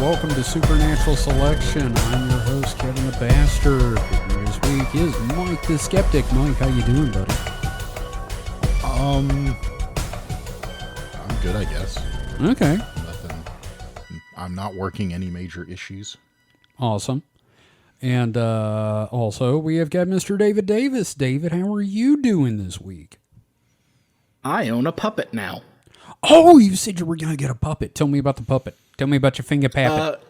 welcome to Supernatural Selection. I'm your host, Kevin the Bastard. With me this week is Mike the Skeptic. Mike, how you doing, buddy? I'm good, I guess. Okay. I'm not working any major issues. Awesome. And also, we have got Mr. David Davis. David, how are you doing this week? I own a puppet now. Oh, you said you were going to get a puppet. Tell me about the puppet. Tell me about your finger puppet.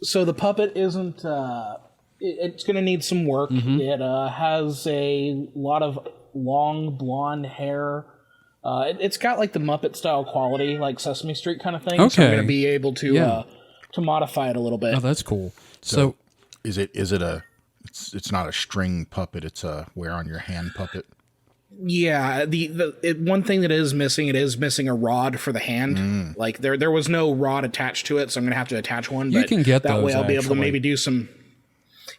So the puppet isn't... it's going to need some work. Mm-hmm. It has a lot of long blonde hair. It's got like the Muppet style quality, like Sesame Street kind of thing. Okay. So I'm going to be able to modify it a little bit. Oh, that's cool. So is it it's not a string puppet, it's a wear on your hand puppet? Yeah, one thing that is missing, it is missing a rod for the hand. Like there was no rod attached to it, so I'm going to have to attach one. You can get that those, way I'll be able to actually. maybe do some...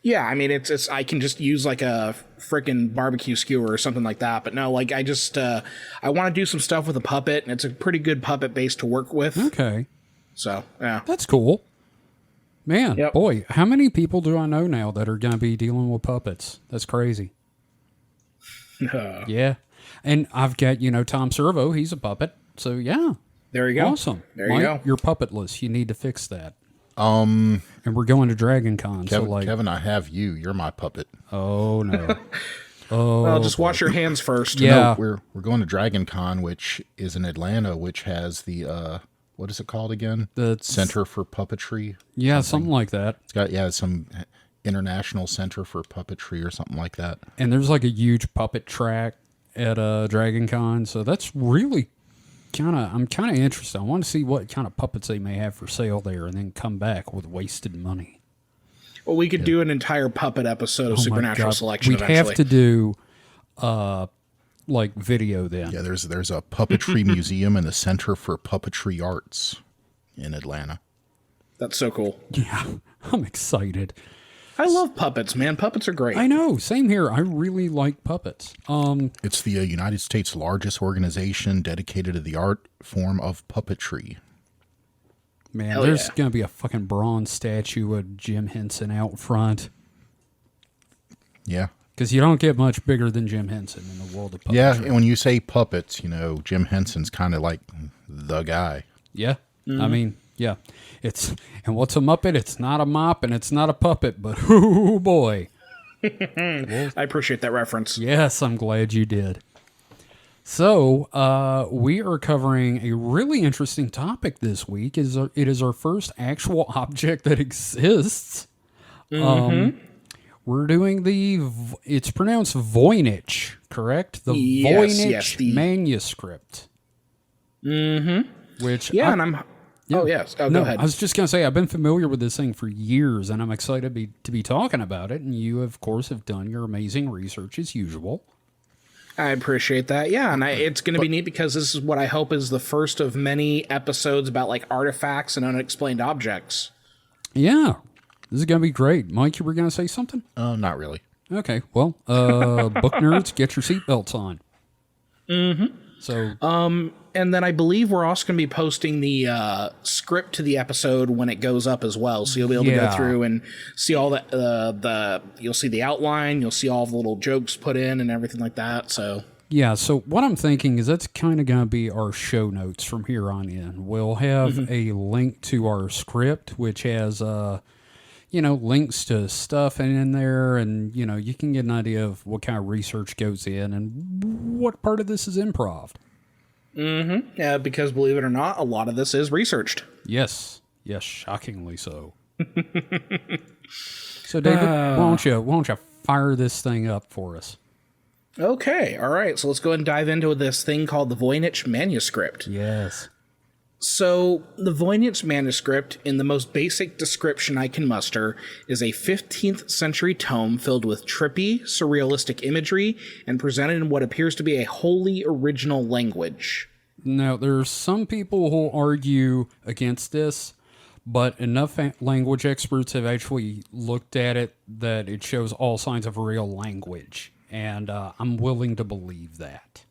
Yeah, I mean, it's I can just use like a freaking barbecue skewer or something like that. But no, like I just I want to do some stuff with a puppet, and it's a pretty good puppet base to work with. Okay. So yeah, that's cool. Man, Yep. Boy, how many people do I know now that are going to be dealing with puppets? That's crazy. Yeah. And I've got, Tom Servo, he's a puppet. So yeah. There you go. Awesome. There Mike, you go. You're puppetless. You need to fix that. And we're going to Dragon Con. Kevin, I have you. You're my puppet. Oh no. Well, just wash your hands first. Yeah. No, we're going to Dragon Con, which is in Atlanta, which has the what is it called again? The Center for Puppetry. Yeah, something like that. It's got some International Center for Puppetry or something like that. And there's like a huge puppet track at Dragon Con, so that's really I'm kind of interested. I want to see what kind of puppets they may have for sale there, and then come back with wasted money. Well, we could do an entire puppet episode of Supernatural Selection. We'd eventually. have to do like video then. Yeah, there's a puppetry museum and the Center for Puppetry Arts in Atlanta. That's so cool. Yeah, I'm excited. I love puppets, man. Puppets are great. I know. Same here. I really like puppets. It's the United States' largest organization dedicated to the art form of puppetry. Man, Hell there's yeah. going to be a fucking bronze statue of Jim Henson out front. Yeah. Because you don't get much bigger than Jim Henson in the world of puppetry. Yeah, and when you say puppets, Jim Henson's kind of like the guy. Yeah. I mean, yeah. And what's a Muppet? It's not a mop and it's not a puppet, but oh boy. I appreciate that reference. Yes, I'm glad you did. So, we are covering a really interesting topic this week. It is our first actual object that exists. We're doing it's pronounced Voynich, correct? The Voynich Manuscript. Which Oh, yes. Oh, no, go ahead. I was just going to say, I've been familiar with this thing for years, and I'm excited to be talking about it. And you, of course, have done your amazing research as usual. I appreciate that. Yeah, and it's going to be neat because this is what I hope is the first of many episodes about like artifacts and unexplained objects. Yeah, this is going to be great. Mike, you were going to say something? Not really. Okay, well, book nerds, get your seatbelts on. Mm-hmm. So, and then I believe we're also going to be posting the script to the episode when it goes up as well. So you'll be able to go through and see all you'll see the outline, you'll see all the little jokes put in and everything like that. So so what I'm thinking is that's kind of going to be our show notes from here on in. We'll have a link to our script, which has, links to stuff in there, and, you can get an idea of what kind of research goes in and what part of this is improv. Yeah, because believe it or not, a lot of this is researched. Yes, shockingly so. So, David, why don't you fire this thing up for us? Okay, all right. So let's go ahead and dive into this thing called the Voynich Manuscript. Yes. So, the Voynich Manuscript, in the most basic description I can muster, is a 15th century tome filled with trippy, surrealistic imagery and presented in what appears to be a wholly original language. Now, there are some people who argue against this, but enough language experts have actually looked at it that it shows all signs of real language, and I'm willing to believe that.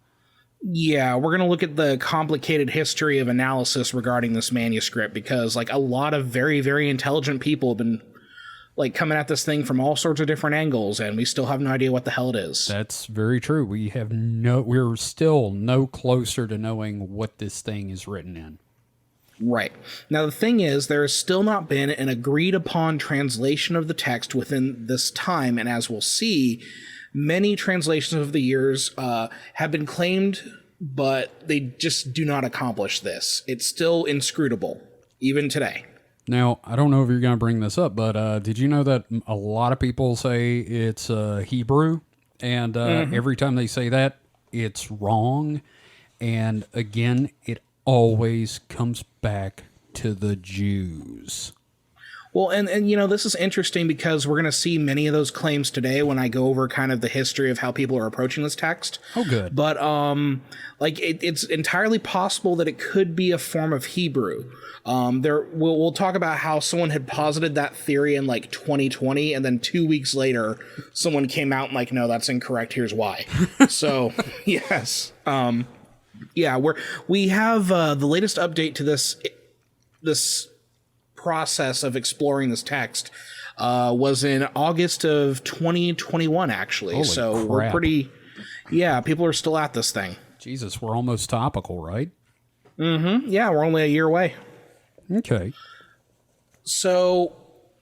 Yeah, we're going to look at the complicated history of analysis regarding this manuscript because, like, a lot of very, very intelligent people have been, like, coming at this thing from all sorts of different angles, and we still have no idea what the hell it is. That's very true. We're still no closer to knowing what this thing is written in. Right. Now, the thing is, there has still not been an agreed-upon translation of the text within this time, and as we'll see, many translations of the years have been claimed, but they just do not accomplish this. It's still inscrutable, even today. Now, I don't know if you're going to bring this up, but did you know that a lot of people say it's Hebrew? And every time they say that, it's wrong. And again, it always comes back to the Jews. Well, and you know, this is interesting because we're going to see many of those claims today when I go over kind of the history of how people are approaching this text. Oh, good. But like it's entirely possible that it could be a form of Hebrew. We'll talk about how someone had posited that theory in like 2020, and then 2 weeks later, someone came out and like, no, that's incorrect. Here's why. So yes, yeah, we have the latest update to this process of exploring this text was in August of 2021, actually. Holy so crap. We're pretty, yeah, people are still at this thing. Jesus, we're almost topical, right? Mm-hmm. Yeah, we're only a year away. Okay. So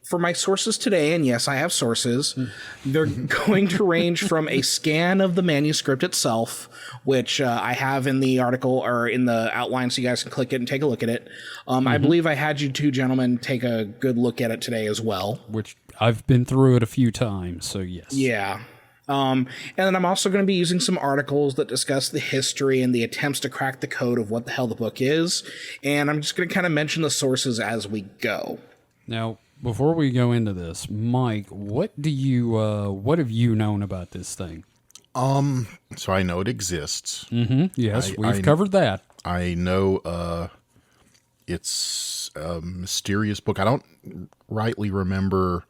for my sources today, and yes, I have sources, they're going to range from a scan of the manuscript itself, which I have in the article or in the outline so you guys can click it and take a look at it. I believe I had you two gentlemen take a good look at it today as well. Which I've been through it a few times, so yes. Yeah. And then I'm also going to be using some articles that discuss the history and the attempts to crack the code of what the hell the book is. And I'm just going to kind of mention the sources as we go. Now, before we go into this, Mike, what have you known about this thing? So I know it exists. Mm-hmm. Yes, we've covered that. I know it's a mysterious book. I don't rightly remember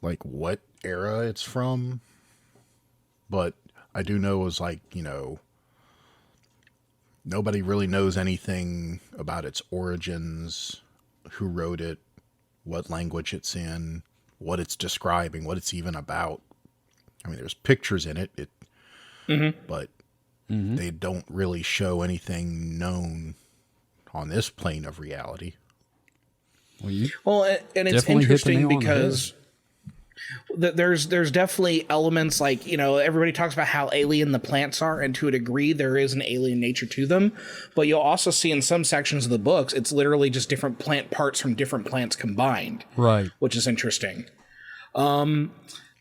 like what era it's from, but I do know it was like, you know, nobody really knows anything about its origins, who wrote it, what language it's in, what it's describing, what it's even about. I mean, there's pictures in it, but they don't really show anything known on this plane of reality. Well, and it's interesting because there's definitely elements like, you know, everybody talks about how alien the plants are, and to a degree there is an alien nature to them, but you'll also see in some sections of the books it's literally just different plant parts from different plants combined, right? Which is interesting.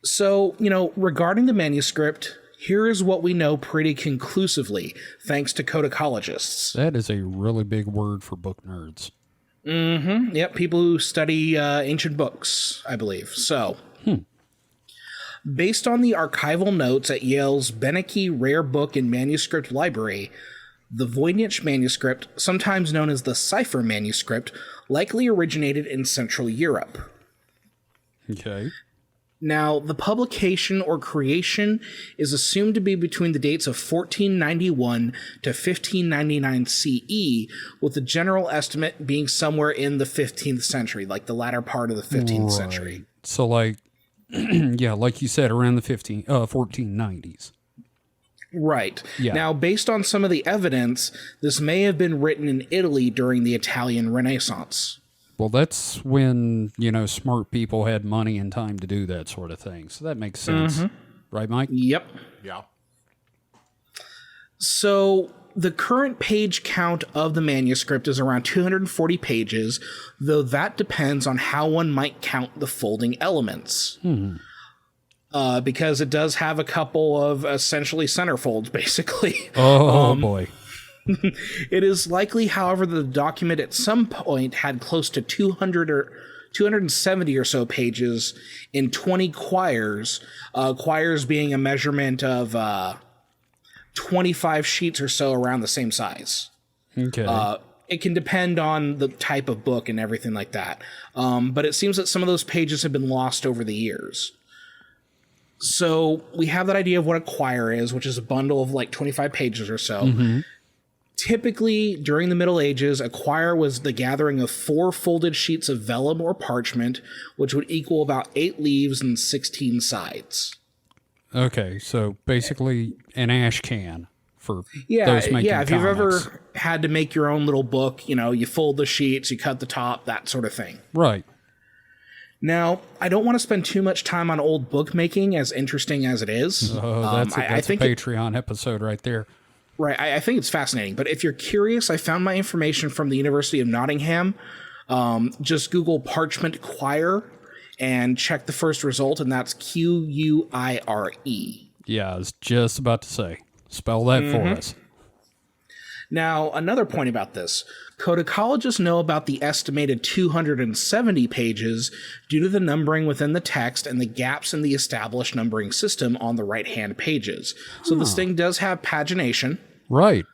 So, you know, regarding the manuscript, here is what we know pretty conclusively, thanks to codicologists. That is a really big word for book nerds. Mm-hmm. Yep, people who study ancient books, I believe. So, based on the archival notes at Yale's Beneke Rare Book and Manuscript Library, the Voynich Manuscript, sometimes known as the Cipher Manuscript, likely originated in Central Europe. Okay. Now, the publication or creation is assumed to be between the dates of 1491 to 1599 CE, with the general estimate being somewhere in the 15th century, like the latter part of the 15th century. So, like, yeah, like you said, around the 1490s. Right. Yeah. Now, based on some of the evidence, this may have been written in Italy during the Italian Renaissance. Well, that's when, you know, smart people had money and time to do that sort of thing. So that makes sense. Right, Mike? Yep. Yeah. So the current page count of the manuscript is around 240 pages, though that depends on how one might count the folding elements. Because it does have a couple of essentially centerfolds, basically. Oh, boy. It is likely, however, that the document at some point had close to 270 or so pages in 20 quires, quires being a measurement of 25 sheets or so around the same size. Okay. It can depend on the type of book and everything like that. But it seems that some of those pages have been lost over the years. So we have that idea of what a quire is, which is a bundle of like 25 pages or so. Typically, during the Middle Ages, a quire was the gathering of 4 folded sheets of vellum or parchment, which would equal about 8 leaves and 16 sides. Okay, so basically an ash can for Yeah, those making if you've comics. ever had to make your own little book, you fold the sheets, you cut the top, that sort of thing. Right. Now, I don't want to spend too much time on old bookmaking, as interesting as it is. Oh, that's I a think Patreon episode right there. Right, I think it's fascinating. But if you're curious, I found my information from the University of Nottingham. Just Google parchment quire and check the first result, and that's Quire. Yeah, I was just about to say. Spell that for us. Now, another point about this. Codicologists know about the estimated 270 pages due to the numbering within the text and the gaps in the established numbering system on the right-hand pages. So this thing does have pagination. Right.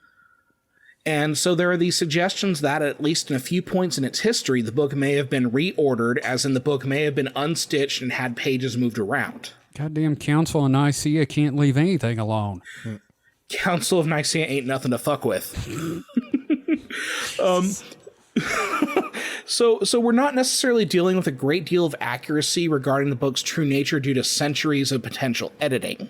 And so there are these suggestions that, at least in a few points in its history, the book may have been reordered, as in the book may have been unstitched and had pages moved around. Goddamn Council of Nicaea can't leave anything alone. Council of Nicaea ain't nothing to fuck with. So we're not necessarily dealing with a great deal of accuracy regarding the book's true nature due to centuries of potential editing.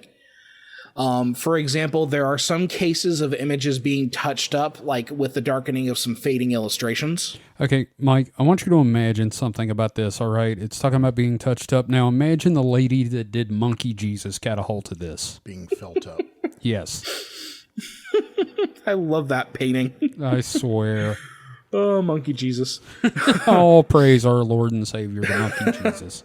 For example, there are some cases of images being touched up, like with the darkening of some fading illustrations. Okay, Mike, I want you to imagine something about this, all right? It's talking about being touched up. Now imagine the lady that did Monkey Jesus got a hold of this. Being felt up. Yes. I love that painting. I swear. Oh, Monkey Jesus. All praise our Lord and Savior, the Monkey Jesus.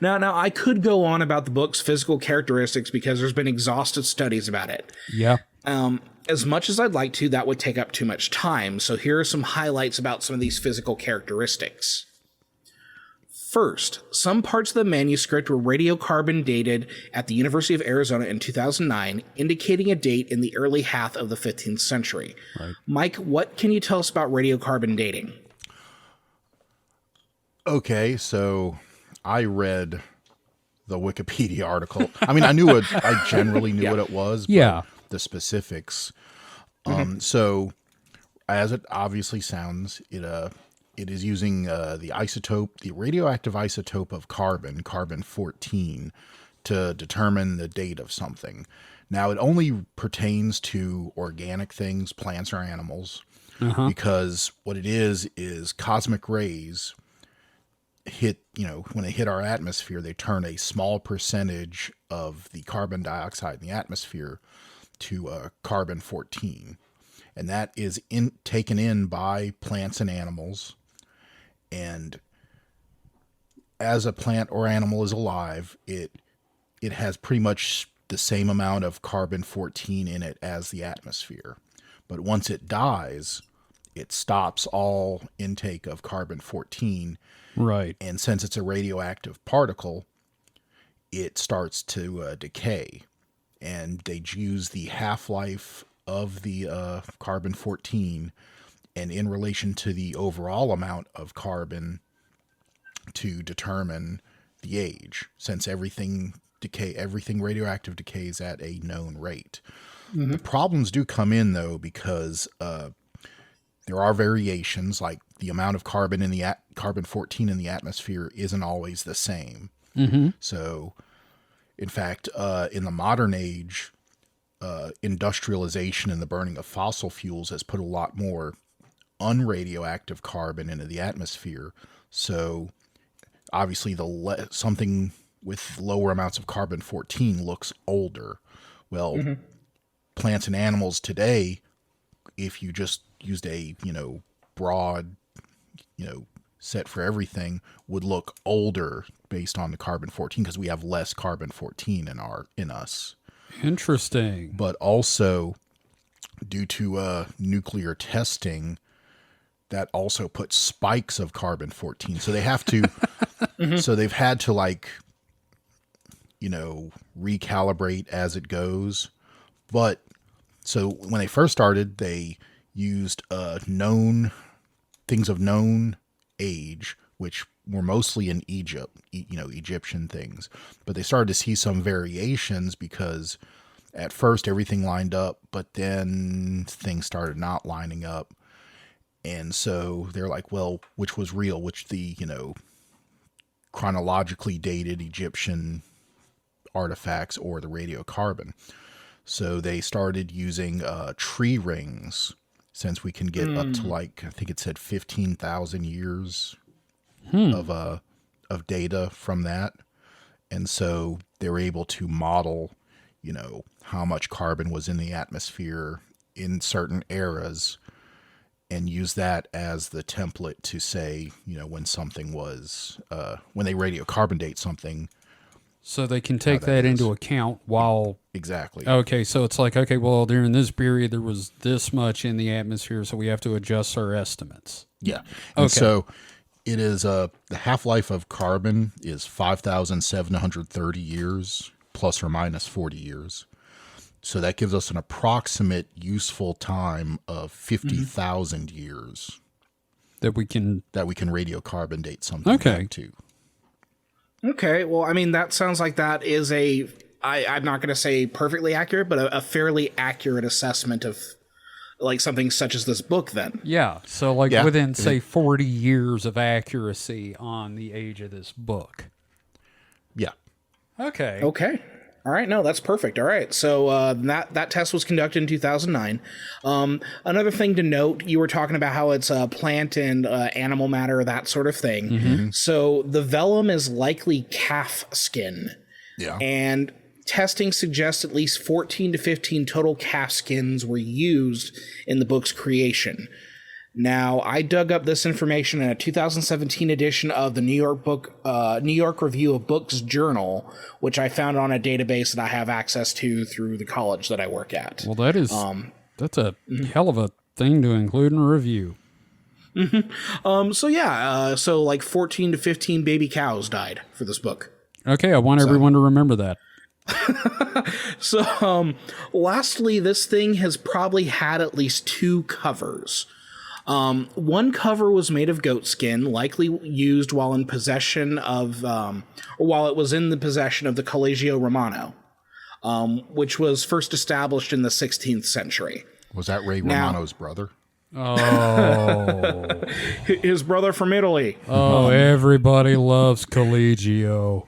Now, I could go on about the book's physical characteristics because there's been exhaustive studies about it. Yeah. As much as I'd like to, that would take up too much time, so here are some highlights about some of these physical characteristics. First, some parts of the manuscript were radiocarbon dated at the University of Arizona in 2009, indicating a date in the early half of the 15th century. Right. Mike, what can you tell us about radiocarbon dating? Okay, so I read the Wikipedia article. I mean, I generally knew what it was, but the specifics. So, as it obviously sounds, it is using the radioactive isotope of carbon-14, to determine the date of something. Now, it only pertains to organic things, plants or animals, because what it is cosmic rays when they hit our atmosphere, they turn a small percentage of the carbon dioxide in the atmosphere to carbon-14. And that is taken in by plants and animals. And as a plant or animal is alive, it has pretty much the same amount of carbon-14 in it as the atmosphere. But once it dies, it stops all intake of carbon-14. Right. And since it's a radioactive particle, it starts to decay. And they use the half-life of the carbon-14 and in relation to the overall amount of carbon to determine the age, since everything radioactive decays at a known rate. The problems do come in, though, because there are variations, like the amount of carbon in the carbon-14 in the atmosphere isn't always the same. So, in fact, in the modern age, industrialization and the burning of fossil fuels has put a lot more unradioactive carbon into the atmosphere. So, obviously, something with lower amounts of carbon-14 looks older. Well, plants and animals today, if you just used a broad set for everything, would look older based on the carbon-14 because we have less carbon-14 in us. Interesting. But also, due to nuclear testing, that also puts spikes of carbon-14. So they have to so they've had to recalibrate as it goes. But so when they first started, they used things of known age, which were mostly in Egypt, Egyptian things. But they started to see some variations because at first everything lined up, but then things started not lining up. And so they're like, well, which was real, which the, chronologically dated Egyptian artifacts or the radiocarbon. So they started using tree rings, since we can get up to I think it said 15,000 years of data from that. And so they were able to model, how much carbon was in the atmosphere in certain eras and use that as the template to say, when something was, when they radiocarbon date something. So they can take that into account while... Exactly. Okay, so it's like, okay, well, during this period, there was this much in the atmosphere, so we have to adjust our estimates. Yeah. And so it is, the half-life of carbon is 5,730 years, plus or minus 40 years. So that gives us an approximate useful time of 50,000 years. That we can radiocarbon date something back to. Okay, well, I mean, that sounds like that is I'm not going to say perfectly accurate, but a fairly accurate assessment of, like, something such as this book, then. Yeah, so, within, say, 40 years of accuracy on the age of this book. Yeah. Okay. All right, no, that's perfect. All right, so that test was conducted in 2009. Another thing to note, you were talking about how it's plant and animal matter, that sort of thing. Mm-hmm. So the vellum is likely calf skin. Yeah. And testing suggests at least 14 to 15 total calf skins were used in the book's creation. Now, I dug up this information in a 2017 edition of the New York Review of Books Journal, which I found on a database that I have access to through the college that I work at. Well, that's a hell of a thing to include in a review. Mm-hmm. So like 14 to 15 baby cows died for this book. Okay, I want everyone to remember that. So, lastly, this thing has probably had at least 2 covers. One cover was made of goat skin, likely used while in possession of, while it was in the possession of the Collegio Romano, which was first established in the 16th century. Was that Ray Romano's brother? Oh. His brother from Italy. Oh, everybody loves Collegio.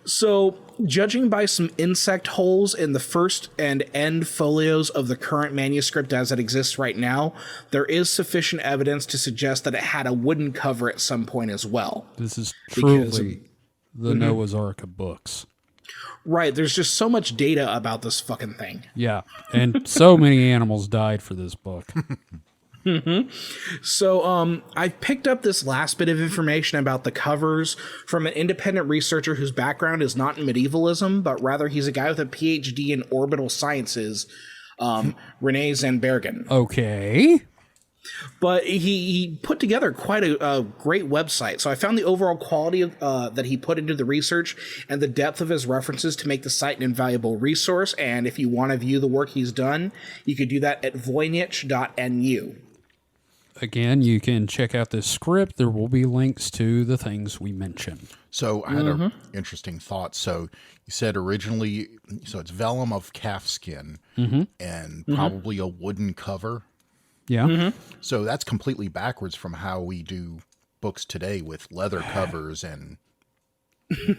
So, judging by some insect holes in the first and end folios of the current manuscript as it exists right now, there is sufficient evidence to suggest that it had a wooden cover at some point as well. This is truly the Noah's Ark of books. Right, there's just so much data about this fucking thing. Yeah, and so many animals died for this book. Mm-hmm. So I picked up this last bit of information about the covers from an independent researcher whose background is not in medievalism, but rather he's a guy with a PhD in orbital sciences, René Zandbergen. Okay. But he put together quite a great website. So I found the overall quality that he put into the research and the depth of his references to make the site an invaluable resource. And if you want to view the work he's done, you could do that at voynich.nu. Again, you can check out this script. There will be links to the things we mentioned. So I had an interesting thought. So you said originally, so it's vellum of calf skin and probably a wooden cover. Yeah. Mm-hmm. So that's completely backwards from how we do books today with leather covers and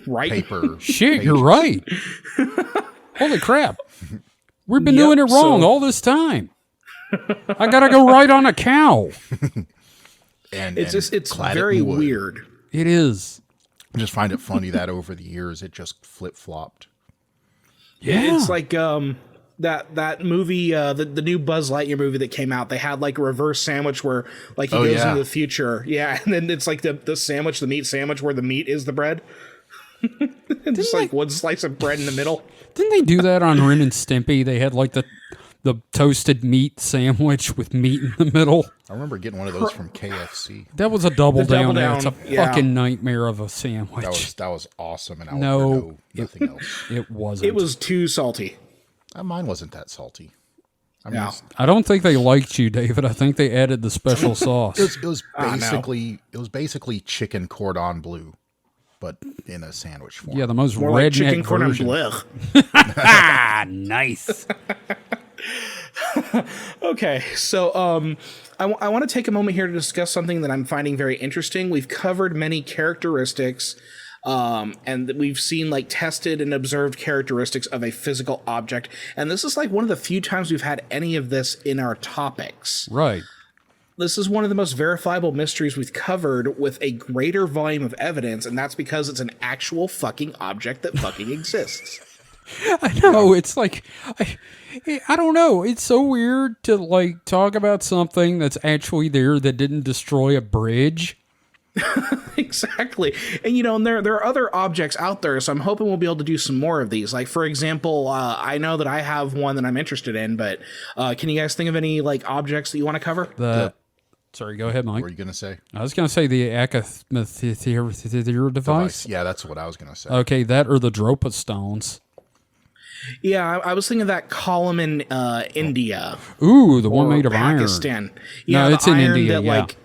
right? paper. Shit, you're right. Holy crap. We've been doing it wrong all this time. I gotta go ride on a cow. It's very weird. It is. I just find it funny that over the years it just flip-flopped. Yeah. It's like that movie, the new Buzz Lightyear movie that came out. They had like a reverse sandwich where like he goes into the future. Yeah, and then it's like the sandwich, the meat sandwich where the meat is the bread. Just like one slice of bread in the middle. Didn't they do that on Ren and Stimpy? They had like the toasted meat sandwich with meat in the middle. I remember getting one of those from KFC. That was a double down there. Down, it's a fucking nightmare of a sandwich. That was awesome, and I no, nothing else. It wasn't. It was too salty. Mine wasn't that salty. I mean, I don't think they liked you, David. I think they added the special sauce. it was basically chicken cordon bleu, but in a sandwich form. Yeah, the most More like redneck chicken cordon version. bleu. Ah, nice. Okay, so I want to take a moment here to discuss something that I'm finding very interesting. We've covered many characteristics, and we've seen like tested and observed characteristics of a physical object, and this is like one of the few times we've had any of this in our topics. Right. This is one of the most verifiable mysteries we've covered with a greater volume of evidence, and that's because it's an actual fucking object that fucking exists. I know. It's like, I don't know. It's so weird to like talk about something that's actually there that didn't destroy a bridge. Exactly. And, you know, and there are other objects out there, so I'm hoping we'll be able to do some more of these. Like, for example, I know that I have one that I'm interested in, but can you guys think of any, like, objects that you want to cover? Sorry, go ahead, Mike. What were you going to say? I was going to say the Acathmethyr device. Yeah, that's what I was going to say. Okay, that or the Dropa stones. Yeah, I was thinking of that column in India. Ooh, the one made of Pakistan. iron. Yeah, No, it's the in iron India, that, yeah. like,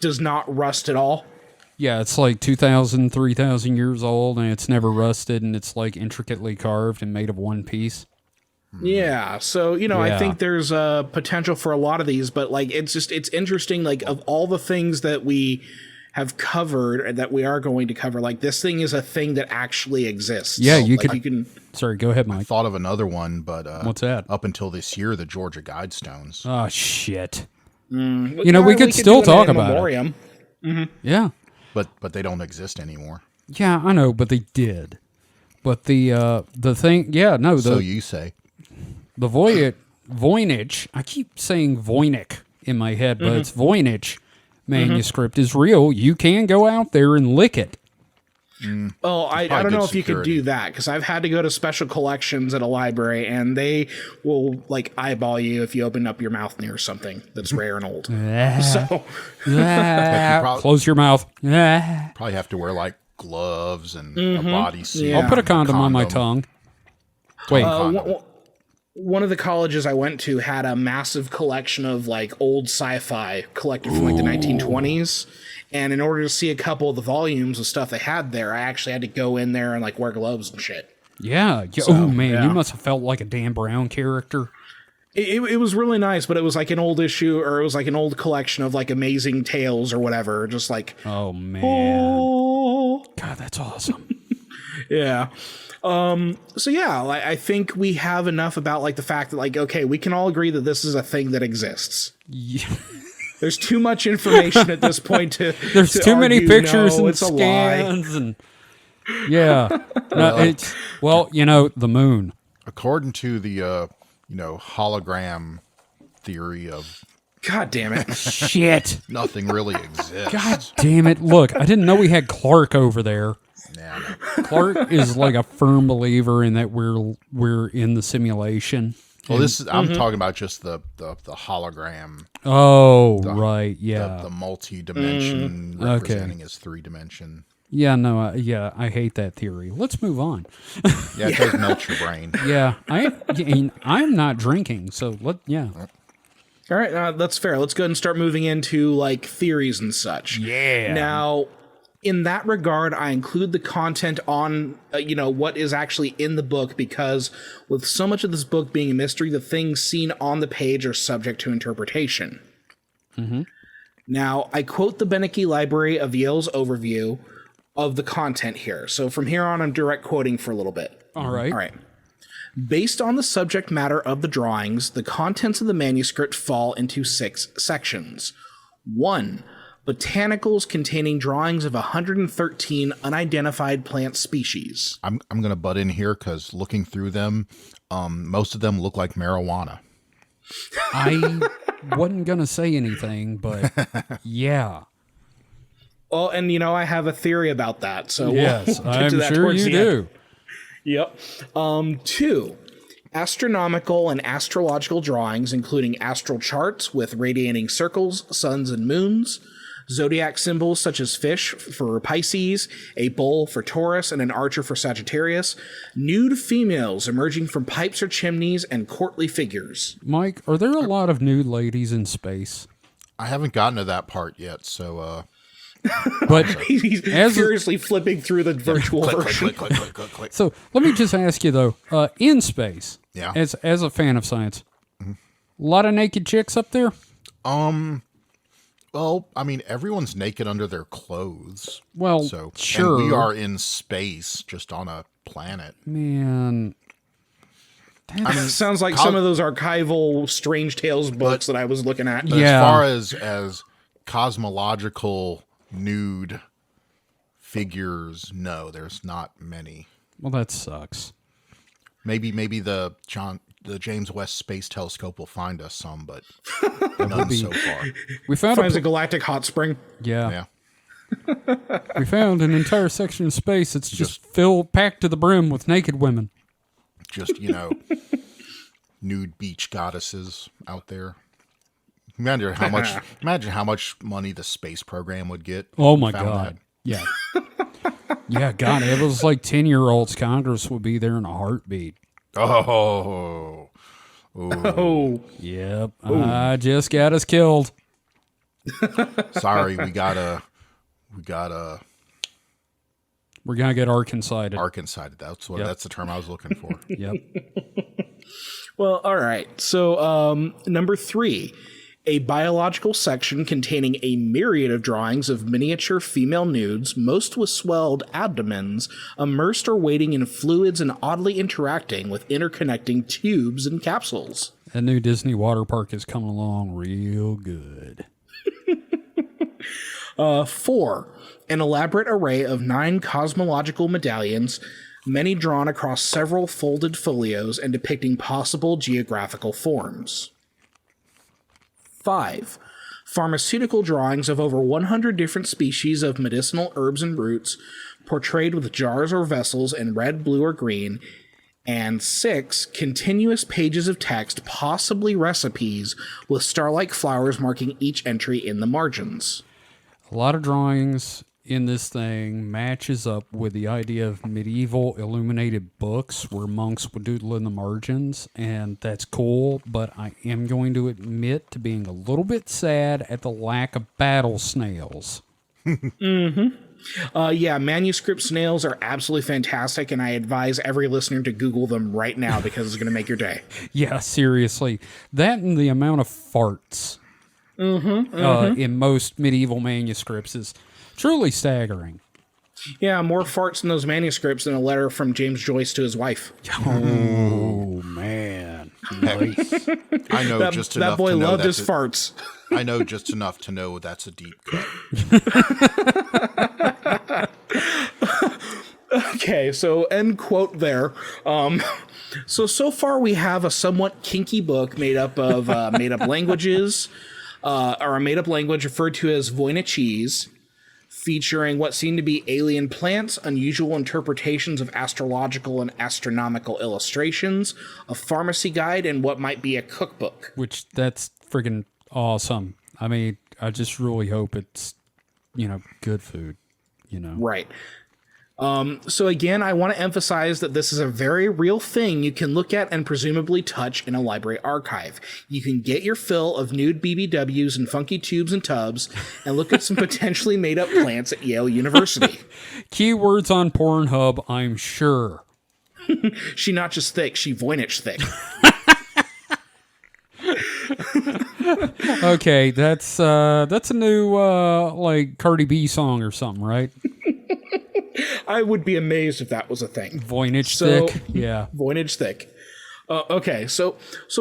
does not rust at all. Yeah, it's like 2,000, 3,000 years old, and it's never rusted, and it's like intricately carved and made of one piece. Yeah, so, you know, I Yeah. think there's potential for a lot of these, but, like, it's interesting, like, of all the things that we have covered and that we are going to cover, like, this thing is a thing that actually exists. Yeah, you like, could. you can. Sorry, go ahead, I Mike. thought of another one, but What's that? up until this year, the Georgia Guidestones. Oh, shit. You know, we could still talk about it. memoriam. Yeah. But they don't exist anymore. Yeah, I know, but they did. But the thing, yeah, no, So you say. the Voynich, I keep saying Voynich in my head, but it's Voynich manuscript is real. You can go out there and lick it. Oh, I probably don't know good if you could security. do that, because I've had to go to special collections at a library, and they will, like, eyeball you if you open up your mouth near something that's rare and old. So, Close your mouth. Probably have to wear like gloves and a bodysuit. Yeah. I'll put a condom on my tongue. Wait, one of the colleges I went to had a massive collection of, like, old sci-fi collected from, like, the 1920s. And in order to see a couple of the volumes of stuff they had there, I actually had to go in there and, like, wear gloves and shit. yeah. Oh, man, you must have felt like a Dan Brown character. It was really nice, but it was like an old issue, or it was like an old collection of, like, amazing tales or whatever. Just like, Oh, man. oh, God, that's awesome. yeah. So yeah, like, I think we have enough about, like, the fact that, like, okay, we can all agree that this is a thing that exists. Yeah. There's too much information at this point to. There's to too many argue, pictures no, and it's a lie. scans and yeah. No, it's you know, the moon. According to the hologram theory of God damn it! Shit. nothing really exists. God damn it. Look, I didn't know we had Clark over there. Nah, Clark is like a firm believer in that we're in the simulation. well, this is I'm talking about just the hologram, Oh, right. Yeah. the multi-dimension representing as 3-dimension. Yeah, no, I hate that theory. Let's move on. Yeah, it does melt your brain. Yeah, I'm not drinking, so All right, that's fair. Let's go ahead and start moving into, like, theories and such. Yeah. Now, in that regard, I include the content on, what is actually in the book, because with so much of this book being a mystery, the things seen on the page are subject to interpretation. Mm-hmm. Now, I quote the Benneke Library of Yale's overview of the content here. So from here on, I'm direct quoting for a little bit. All right. All right. Based on the subject matter of the drawings, the contents of the manuscript fall into 6 sections. 1. Botanicals containing drawings of 113 unidentified plant species. I'm going to butt in here because looking through them, most of them look like marijuana. I wasn't going to say anything, but yeah. Well, and I have a theory about that. So Yes, we'll get I'm to that sure towards you the end. do. Yep. 2. Astronomical and astrological drawings, including astral charts with radiating circles, suns, and moons, Zodiac symbols such as fish for Pisces, a bull for Taurus, and an archer for Sagittarius. Nude females emerging from pipes or chimneys, and courtly figures. Mike, are there a lot of nude ladies in space? I haven't gotten to that part yet, so But He's furiously flipping through the virtual version. click. so let me just ask you though, in space, Yeah. as a fan of science, a lot of naked chicks up there? Well, I mean, everyone's naked under their clothes. Well, So sure. and we are in space, just on a planet. Man, I mean, Sounds like some of those archival Strange Tales books that I was looking at. but Yeah. as far as cosmological nude figures, no, there's not many. well, that sucks. Maybe the James West Space Telescope will find us some, but none so far. We found Finds a galactic hot spring. Yeah. We found an entire section of space that's just filled, packed to the brim with naked women. Just, nude beach goddesses out there. Imagine how much money the space program would get. Oh my Found God. that. Yeah. Yeah, God, it was like 10-year-olds. Congress would be there in a heartbeat. Oh. Oh, Yep. I just got us killed. Sorry, we gotta We're going to get Arkansas. Arkansas. That's the term I was looking for. Yep. well, all right. So, number 3, a biological section containing a myriad of drawings of miniature female nudes, most with swelled abdomens, immersed or wading in fluids and oddly interacting with interconnecting tubes and capsules. That new Disney water park is coming along real good. 4, an elaborate array of 9 cosmological medallions, many drawn across several folded folios and depicting possible geographical forms. 5, pharmaceutical drawings of over 100 different species of medicinal herbs and roots, portrayed with jars or vessels in red, blue, or green. And 6, continuous pages of text, possibly recipes, with star-like flowers marking each entry in the margins. A lot of drawings in this thing matches up with the idea of medieval illuminated books where monks would doodle in the margins, and that's cool, but I am going to admit to being a little bit sad at the lack of battle snails. Yeah, manuscript snails are absolutely fantastic, and I advise every listener to Google them right now because it's going to make your day. Yeah, seriously. That and the amount of farts in most medieval manuscripts is truly staggering. Yeah, more farts in those manuscripts than a letter from James Joyce to his wife. Oh, man. Nice. I know just enough That boy to know loved his that's farts. I know just enough to know that's a deep cut. Okay, so end quote there. So far we have a somewhat kinky book made up of made-up languages, or a made-up language referred to as Voynichese, featuring what seem to be alien plants, unusual interpretations of astrological and astronomical illustrations, a pharmacy guide, and what might be a cookbook. Which, that's friggin' awesome. I mean, I just really hope it's, good food, Right. So again, I want to emphasize that this is a very real thing you can look at and presumably touch in a library archive. You can get your fill of nude BBWs and funky tubes and tubs and look at some potentially made-up plants at Yale University. Keywords on Pornhub, I'm sure. She not just thick, she Voynich thick. Okay, that's a new like Cardi B song or something, right? I would be amazed if that was a thing. Voynich thick, yeah. Voynich thick. Okay, so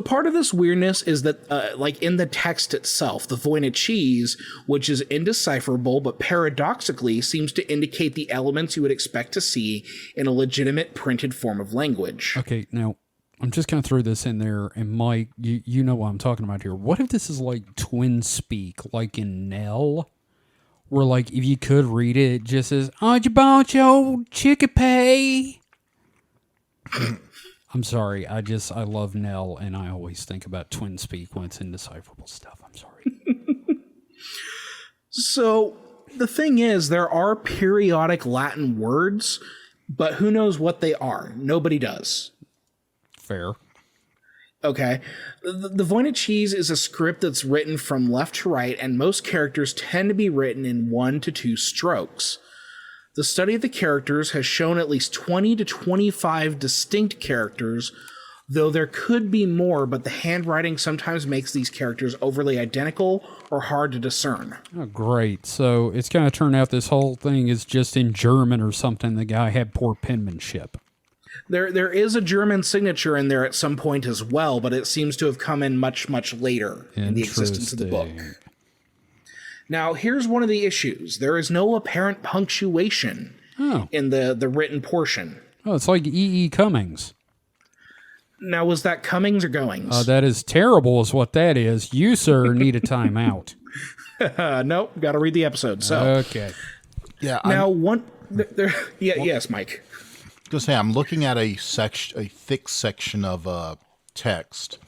part of this weirdness is that, like in the text itself, the Voynichese, which is indecipherable but paradoxically seems to indicate the elements you would expect to see in a legitimate printed form of language. Okay, now I'm just gonna throw this in there, and Mike, you know what I'm talking about here. What if this is like twin speak, like in Nell? Where, like, if you could read it, it just says, "Oh, you bought your old chickapee." I'm sorry, I love Nell, and I always think about twin speak when it's indecipherable stuff. I'm sorry. So the thing is, there are periodic Latin words, but who knows what they are? Nobody does. Fair. Okay. The Voynich is a script that's written from left to right, and most characters tend to be written in 1 to 2 strokes. The study of the characters has shown at least 20 to 25 distinct characters, though there could be more, but the handwriting sometimes makes these characters overly identical or hard to discern. Oh, great. So it's going to turn out this whole thing is just in German or something. The guy had poor penmanship. There is a German signature in there at some point as well, but it seems to have come in much, much later in the existence of the book. Now, here's one of the issues. There is no apparent punctuation in the written portion. Oh, it's like E.E. Cummings. Now, was that Cummings or Goings? That is terrible is what that is. You, sir, need a timeout. Nope, got to read the episode. So okay. Yeah. Now, yes, Mike. Just say I'm looking at a thick section of text,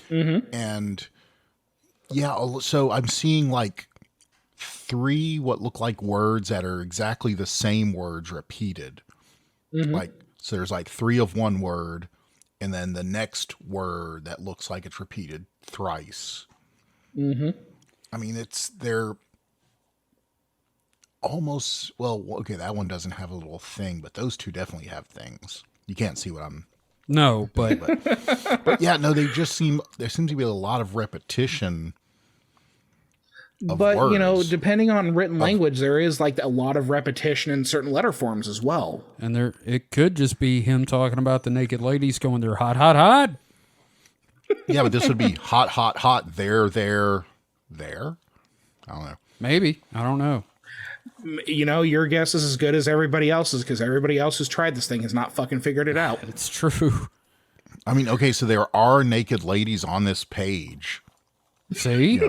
and so I'm seeing like 3 what look like words that are exactly the same words repeated. Like, so there's like 3 of one word, and then the next word that looks like it's repeated thrice. I mean, they're almost, well, okay, that one doesn't have a little thing, but those 2 definitely have things. You can't see what I'm... No, but... but yeah, no, there seems to be a lot of repetition of But, words. depending on written language, there is like a lot of repetition in certain letter forms as well. And it could just be him talking about the naked ladies going, they're hot, hot, hot. Yeah, but this would be hot, hot, hot, there. I don't know. Maybe. I don't know. Your guess is as good as everybody else's because everybody else who's tried this thing has not fucking figured it out. It's true. I mean, okay, so there are naked ladies on this page. See?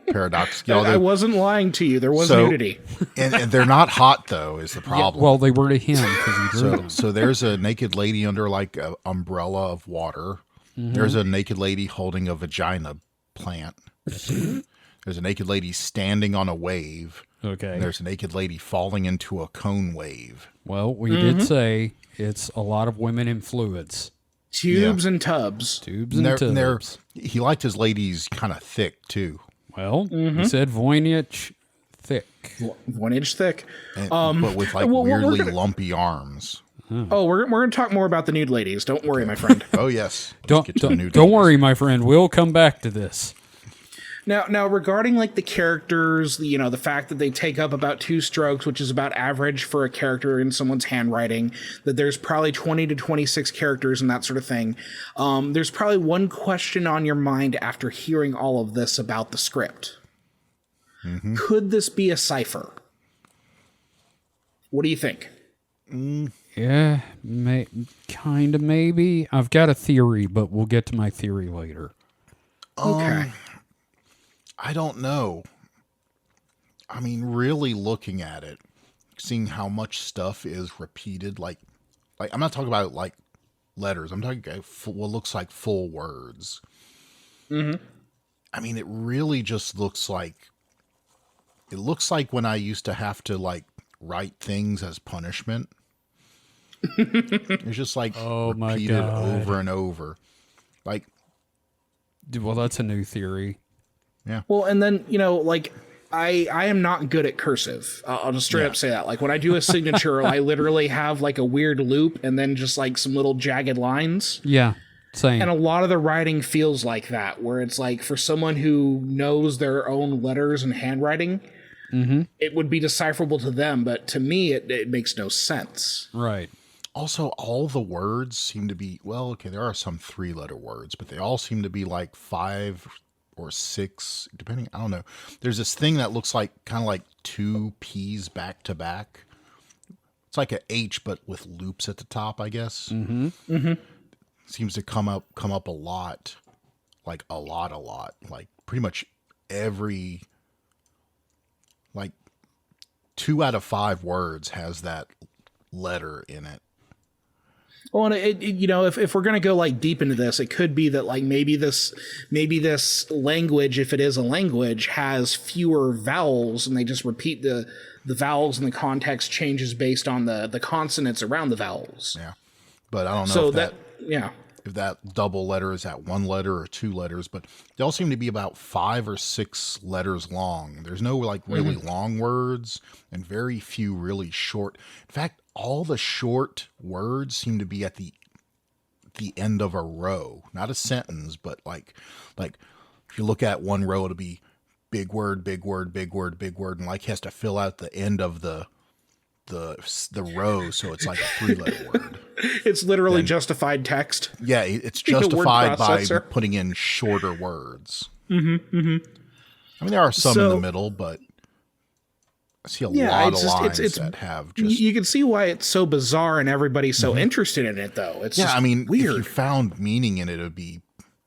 Paradox. I wasn't lying to you. There was nudity. and they're not hot, though, is the problem. Yeah, well, they were to him because he drew them. So there's a naked lady under like an umbrella of water. There's a naked lady holding a vagina plant. There's a naked lady standing on a wave. Okay. And there's a naked lady falling into a cone wave. Well, we did say it's a lot of women in fluids. Tubes and tubs. Tubes and tubs. He liked his ladies kind of thick, too. Well, he said Voynich thick. Voynich thick. But with like weirdly lumpy arms. Oh, we're going to talk more about the nude ladies. Don't worry, my friend. Oh, yes. Don't worry, my friend. We'll come back to this. Now, regarding like the characters, the fact that they take up about 2 strokes, which is about average for a character in someone's handwriting, that there's probably 20 to 26 characters and that sort of thing. There's probably one question on your mind after hearing all of this about the script. Could this be a cipher? What do you think? Yeah, kind of maybe. I've got a theory, but we'll get to my theory later. Okay. I don't know. I mean, really looking at it, seeing how much stuff is repeated, like I'm not talking about like letters. I'm talking about what looks like full words. I mean, it really just looks like when I used to have to like write things as punishment. It's just like repeated over and over. Like, well, that's a new theory. Yeah. Well, and then, I am not good at cursive. I'll just straight up say that. Like when I do a signature, I literally have like a weird loop and then just like some little jagged lines. Yeah. Same. And a lot of the writing feels like that, where it's like for someone who knows their own letters and handwriting, it would be decipherable to them. But to me, it makes no sense. Right. Also, all the words seem to be, well, okay, there are some 3-letter words, but they all seem to be like 5 or 6, depending, I don't know. There's this thing that looks like kind of like 2 P's back to back. It's like a H, but with loops at the top, I guess. Seems to come up a lot, like a lot. Like pretty much every, like 2 out of 5 words has that letter in it. Well, and if we're going to go like deep into this, it could be that like maybe this language, if it is a language, has fewer vowels, and they just repeat the vowels, and the context changes based on the consonants around the vowels. Yeah, but I don't know if that double letter is at one letter or two letters, but they all seem to be about 5 or 6 letters long. There's no like really long words and very few really short. In fact, all the short words seem to be at the end of a row, not a sentence, but like if you look at one row, it'll be big word, big word, big word, big word, and like he has to fill out the end of the row, so it's like a 3-letter word. It's literally justified text. Yeah, it's justified by putting in shorter words. Mm-hmm, mm-hmm. I mean, there are some in the middle, but I see a lot of lines that have just... You can see why it's so bizarre and everybody's so interested in it, though. It's just weird. If you found meaning in it, it would be,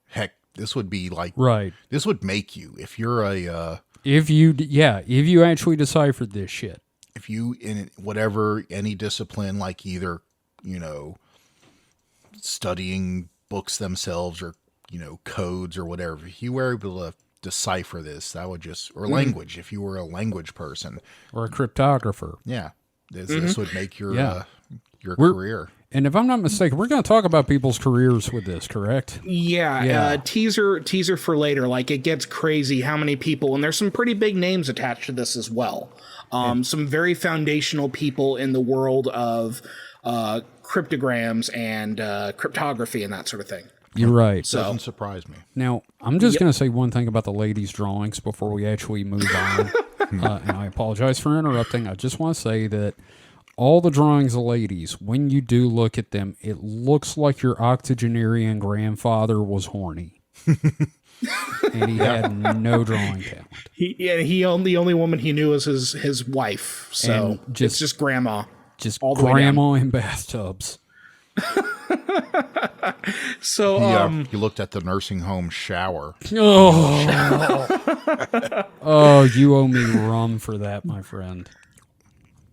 heck, this would be like... Right. This would make you, if you're a... If you actually deciphered this shit. If you, in whatever, any discipline, like either, studying books themselves or, codes or whatever, if you were able to decipher this, that would just, or language, if you were a language person. Or a cryptographer. Yeah. This would make your career. And if I'm not mistaken, we're going to talk about people's careers with this, correct? Yeah. Teaser for later. Like, it gets crazy how many people, and there's some pretty big names attached to this as well. Some very foundational people in the world of cryptograms and cryptography and that sort of thing. You're right. So, doesn't surprise me. Now, I'm just going to say one thing about the ladies' drawings before we actually move on. And I apologize for interrupting. I just want to say that all the drawings of ladies, when you do look at them, it looks like your octogenarian grandfather was horny. And he had no drawing talent. The only woman he knew was his wife. So it's just grandma. Just all grandma in bathtubs. So you looked at the nursing home shower. Oh, you owe me rum for that, my friend.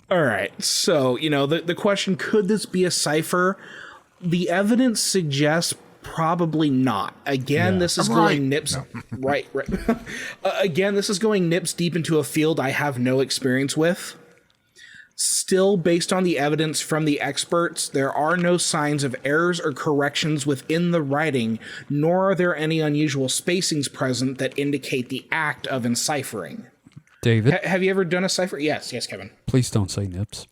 All right. So, the question, could this be a cipher? The evidence suggests probably not. Again, this is going nips. No. Right. Again, this is going nips deep into a field I have no experience with. Still, based on the evidence from the experts, there are no signs of errors or corrections within the writing, nor are there any unusual spacings present that indicate the act of enciphering. David? Have you ever done a cipher? Yes, Kevin. Please don't say nips.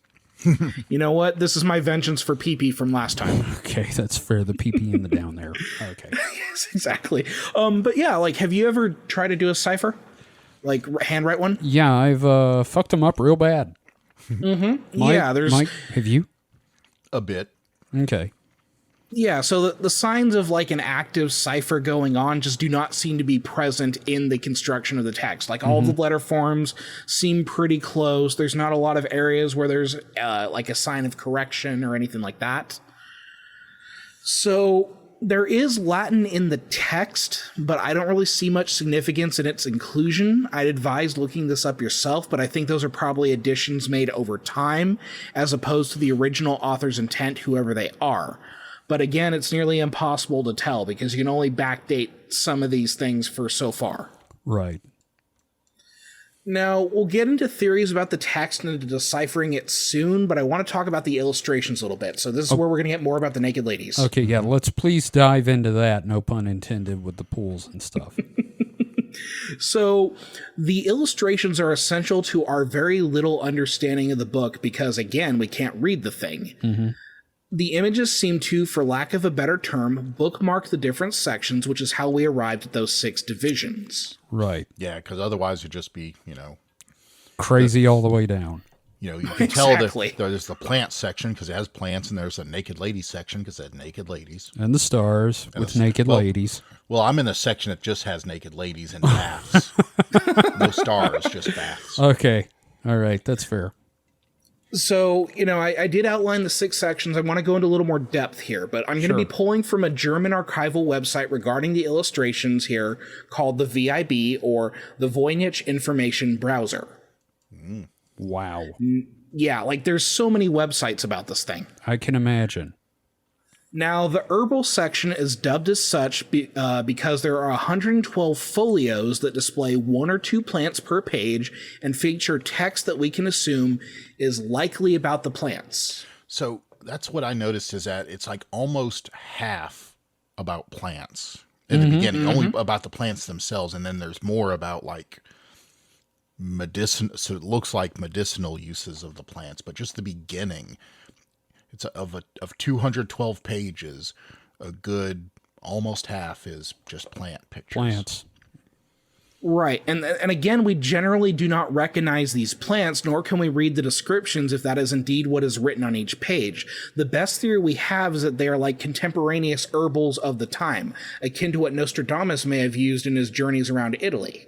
You know what? This is my vengeance for pee-pee from last time. Okay, that's fair. The pee-pee in the down there. Okay. Yes, exactly. But yeah, like, have you ever tried to do a cipher? Like, handwrite one? Yeah, I've fucked them up real bad. Mm-hmm. Mike, have you? A bit. Okay. Yeah, so the signs of like an active cipher going on just do not seem to be present in the construction of the text. Like all the letter forms seem pretty close. There's not a lot of areas where there's like a sign of correction or anything like that. So there is Latin in the text, but I don't really see much significance in its inclusion. I'd advise looking this up yourself, but I think those are probably additions made over time as opposed to the original author's intent, whoever they are. But again, it's nearly impossible to tell because you can only backdate some of these things for so far. Right. Now, we'll get into theories about the text and deciphering it soon, but I want to talk about the illustrations a little bit. So this is where we're going to get more about the naked ladies. Okay, yeah, let's please dive into that, no pun intended, with the pools and stuff. So the illustrations are essential to our very little understanding of the book because, again, we can't read the thing. Mm-hmm. The images seem to, for lack of a better term, bookmark the different sections, which is how we arrived at those 6 divisions. Right. Yeah, because otherwise it'd just be, crazy all the way down. You can tell that there's the plant section because it has plants, and there's a naked lady section because it has naked ladies. And the stars with naked ladies. Well, I'm in a section that just has naked ladies and baths. No stars, just baths. Okay. All right. That's fair. So, I did outline the 6 sections. I want to go into a little more depth here, but I'm going to be pulling from a German archival website regarding the illustrations here called the VIB, or the Voynich Information Browser. Wow. Yeah, like there's so many websites about this thing. I can imagine. Now, the herbal section is dubbed as such because there are 112 folios that display 1 or 2 plants per page and feature text that we can assume is likely about the plants. So that's what I noticed, is that it's like almost half about plants in the beginning, only about the plants themselves. And then there's more about like so it looks like medicinal uses of the plants, but just the beginning. It's of 212 pages, a good almost half is just plant pictures. Plants. Right. And again, we generally do not recognize these plants, nor can we read the descriptions if that is indeed what is written on each page. The best theory we have is that they are like contemporaneous herbals of the time, akin to what Nostradamus may have used in his journeys around Italy.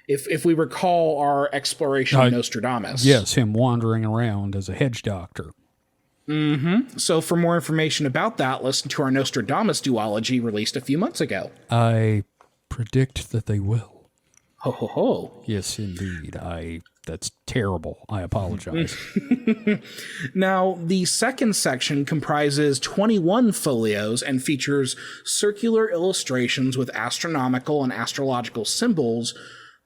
If we recall our exploration of Nostradamus. Yes, him wandering around as a hedge doctor. So for more information about that, listen to our Nostradamus duology released a few months ago. I predict that they will. Ho ho ho. Yes, indeed. That's terrible. I apologize. Now, the second section comprises 21 folios and features circular illustrations with astronomical and astrological symbols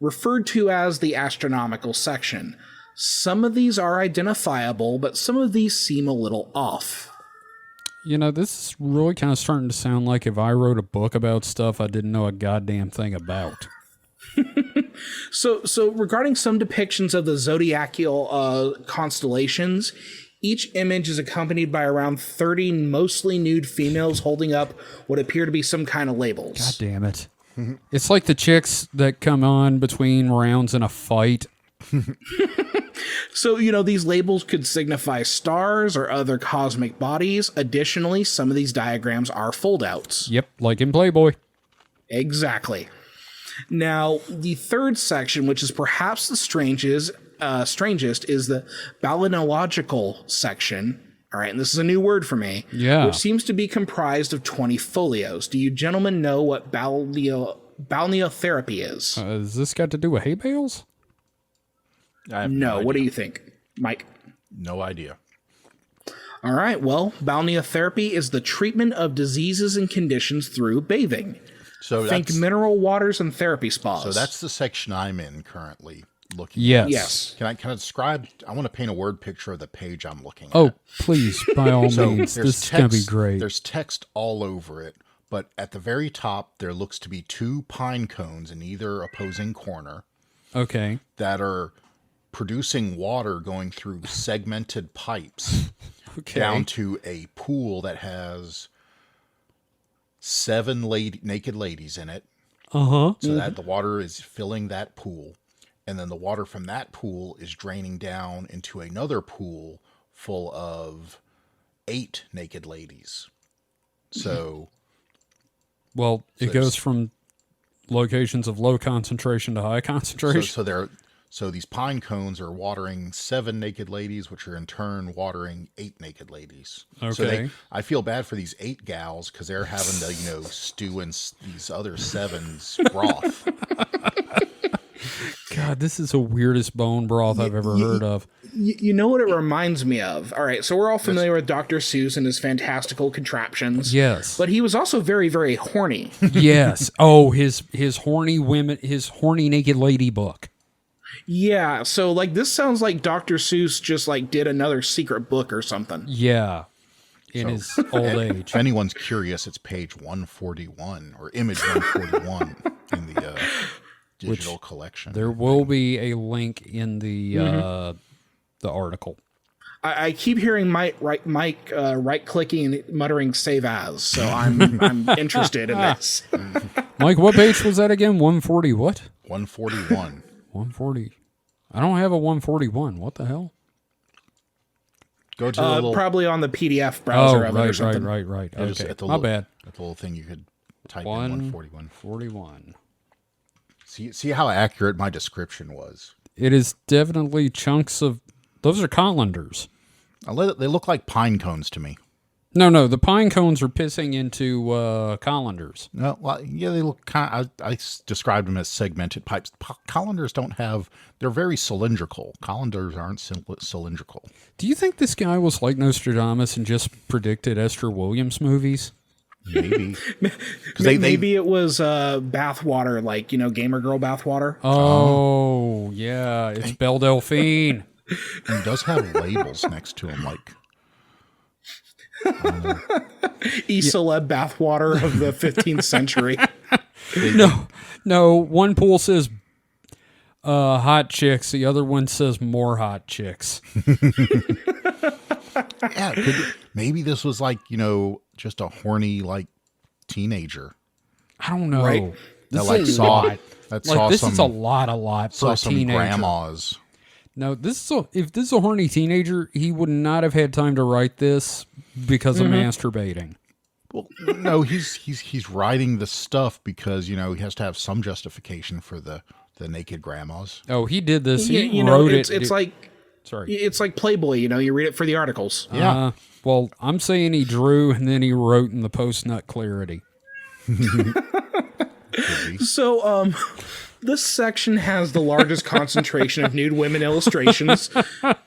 referred to as the astronomical section. Some of these are identifiable, but some of these seem a little off. You know, this is really kind of starting to sound like if I wrote a book about stuff I didn't know a goddamn thing about. So regarding some depictions of the zodiacal constellations, each image is accompanied by around 30 mostly nude females holding up what appear to be some kind of labels. God damn it. It's like the chicks that come on between rounds in a fight. So, these labels could signify stars or other cosmic bodies. Additionally, some of these diagrams are foldouts. Yep, like in Playboy. Exactly. Now, the third section, which is perhaps the strangest, is the balneological section. All right, and this is a new word for me. Yeah. Which seems to be comprised of 20 folios. Do you gentlemen know what balneotherapy is? Has this got to do with hay bales? No, what do you think, Mike? No idea. All right, well, balneotherapy is the treatment of diseases and conditions through bathing. So think mineral waters and therapy spas. So that's the section I'm in currently looking Yes. at. Yes. Can I describe? I want to paint a word picture of the page I'm looking at. Oh, please, by all means. This is going to be great. There's text all over it, but at the very top, there looks to be 2 pine cones in either opposing corner. Okay. That are producing water going through segmented pipes down to a pool that has 7 naked ladies in it. Uh-huh. So that the water is filling that pool. And then the water from that pool is draining down into another pool full of 8 naked ladies. So... Well, it goes from locations of low concentration to high concentration. So these pine cones are watering 7 naked ladies, which are in turn watering 8 naked ladies. Okay. So I feel bad for these 8 gals because they're having to, stew in these other 7's broth. God, this is the weirdest bone broth I've ever heard of. You know what it reminds me of? All right, so we're all familiar with Dr. Seuss and his fantastical contraptions. Yes. But he was also very, very horny. Yes. Oh, his horny women, his horny naked lady book. Yeah, so this sounds like Dr. Seuss just did another secret book or something. Yeah. In his old age. If anyone's curious, it's page 141 or image 141 in the digital collection. There will be a link in the article. I keep hearing Mike right clicking and muttering "save as," so I'm interested in this. Mike, what page was that again? 140 what? 141. 140. I don't have a 141. What the hell? Go to the little... Probably on the PDF browser of it or something. Right. Yeah, Okay, at the my bad. At the little thing you could type in 141. 41. See how accurate my description was. It is definitely chunks of... Those are colanders. They look like pine cones to me. No, the pine cones are pissing into colanders. No, well, yeah, they look kind. I described them as segmented pipes. Colanders don't have. They're very cylindrical. Colanders aren't cylindrical. Do you think this guy was like Nostradamus and just predicted Esther Williams movies? Maybe. Maybe it was bathwater, like, gamer girl bathwater. Oh, yeah, it's Belle Delphine. And he does have labels next to him, like E-celeb bathwater of the 15th century. No, one pool says hot chicks, the other one says more hot chicks. Yeah, maybe this was like, just a horny, like, teenager. I don't know. Right. This That, is saw a lot. that Like, saw this some is a lot for saw a some teenager. grandmas. No, if this is a horny teenager, he would not have had time to write this because of masturbating. Well, no, he's writing the stuff because he has to have some justification for the naked grandmas. Oh, he did this. He You wrote it's, it. It's like Sorry. it's like Playboy. You read it for the articles. Yeah. Well, I'm saying he drew and then he wrote in the post-nut clarity. So, this section has the largest concentration of nude women illustrations,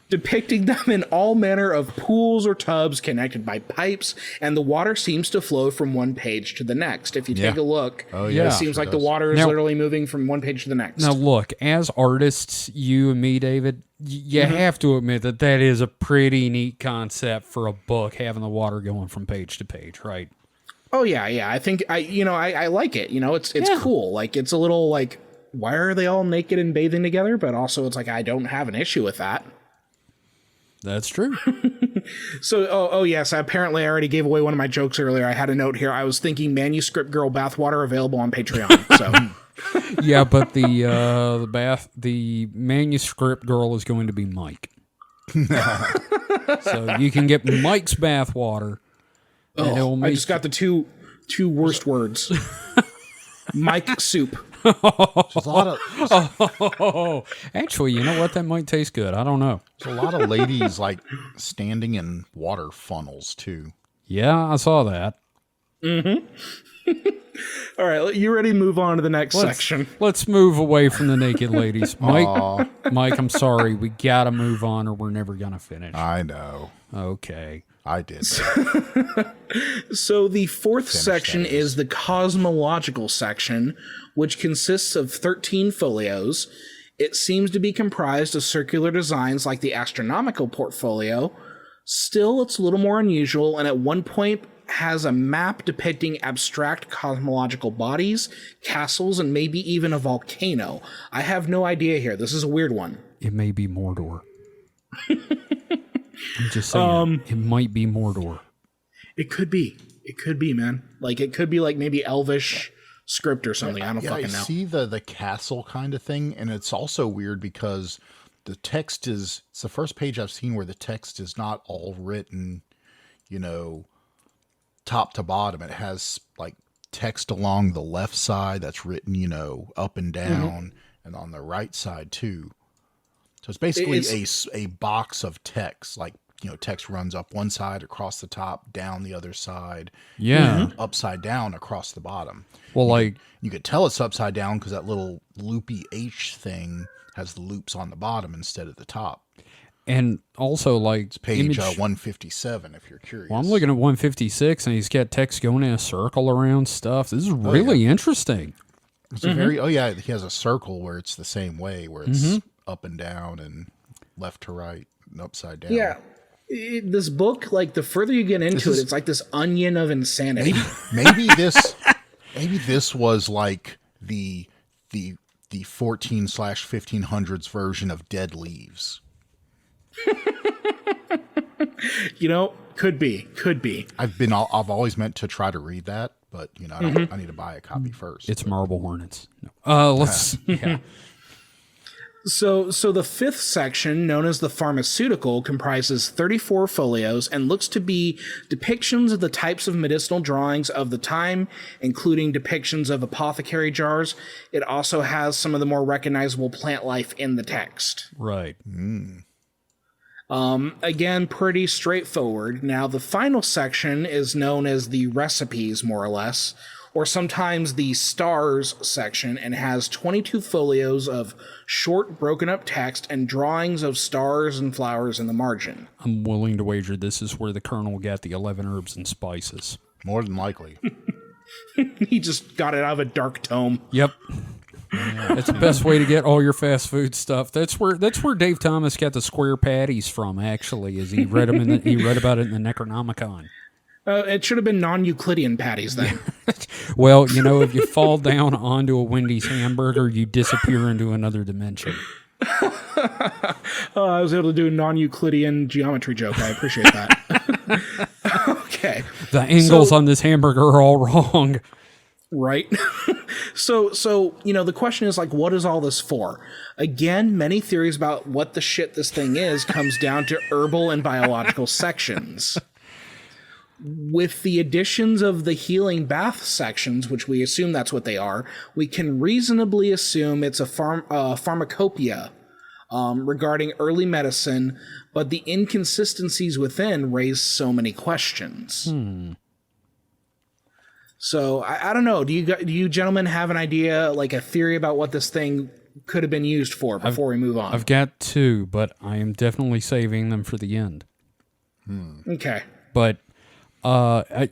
depicting them in all manner of pools or tubs connected by pipes, and the water seems to flow from one page to the next. If you take a look, yeah, it seems sure like the does. water is Now- literally moving from one page to the next. Now, look, as artists, you and me, David, you have to admit that is a pretty neat concept for a book, having the water going from page to page, right? Oh yeah. I think I like it. It's cool. Like, it's a little like, why are they all naked and bathing together? But also, it's like, I don't have an issue with that. That's true. So, oh yes, apparently I already gave away one of my jokes earlier. I had a note here. I was thinking Manuscript Girl bathwater available on Patreon. So, Yeah, but the manuscript girl is going to be Mike. So you can get Mike's bathwater. And it will I make just got the two worst words. Mike soup. There's a lot of Oh, actually, you know what? That might taste good. I don't know. there's a lot of ladies like standing in water funnels too. Yeah, I saw that. All right, you ready to move on to the next section? Let's move away from the naked ladies. Mike, I'm sorry. We got to move on or we're never going to finish. I know. Okay. I did. So the fourth section that is the cosmological section, which consists of 13 folios. It seems to be comprised of circular designs like the astronomical portfolio. Still, it's a little more unusual, and at one point has a map depicting abstract cosmological bodies, castles, and maybe even a volcano. I have no idea here. This is a weird one. It may be Mordor. I'm just saying. It might be Mordor. It could be. It could be, man. Like, it could be like maybe Elvish script or something. I don't Yeah, I fucking know. see the castle kind of thing, and it's also weird because the text it's the first page I've seen where the text is not all written, top to bottom. It has like text along the left side that's written, up and down, and on the right side too. So it's basically a box of text, like, text runs up one side, across the top, down the other side, Yeah. upside down across the bottom. Well, You could tell it's upside down because that little loopy H thing has the loops on the bottom instead of the top. and also like Page 157, if you're curious. Well, I'm looking at 156, and he's got text going in a circle around stuff. This is really interesting. It's a very, he has a circle where it's the same way, where it's up and down and left to right and upside down. Yeah. This book, like, the further you get into it, it's like this onion of insanity. Maybe this was like the 14/1500s version of Dead Leaves. Could be. I've always meant to try to read that, but I need to buy a copy first. It's Marble Hornets. No. Let's. Yeah. So the fifth section, known as the pharmaceutical, comprises 34 folios and looks to be depictions of the types of medicinal drawings of the time, including depictions of apothecary jars. It also has some of the more recognizable plant life in the text. Right. Again, pretty straightforward. Now, the final section is known as the recipes, more or less, or sometimes the stars section, and has 22 folios of short, broken up text and drawings of stars and flowers in the margin. I'm willing to wager this is where the Colonel got the 11 herbs and spices. More than likely. He just got it out of a dark tome. Yep. It's the best way to get all your fast food stuff. That's where Dave Thomas got the square patties from. Actually, is he read them he read about it in the Necronomicon. It should have been non-Euclidean patties then. Well, if you fall down onto a Wendy's hamburger, you disappear into another dimension. I was able to do a non-Euclidean geometry joke. I appreciate that. Okay. The angles on this hamburger are all wrong. Right. So the question is, like, what is all this for? Again, many theories about what the shit this thing is comes down to herbal and biological sections. With the additions of the healing bath sections, which we assume that's what they are, we can reasonably assume it's a pharmacopoeia regarding early medicine, but the inconsistencies within raise so many questions. So I don't know. Do you gentlemen have an idea, like a theory about what this thing could have been used for before we move on? I've got two, but I am definitely saving them for the end. Okay. But I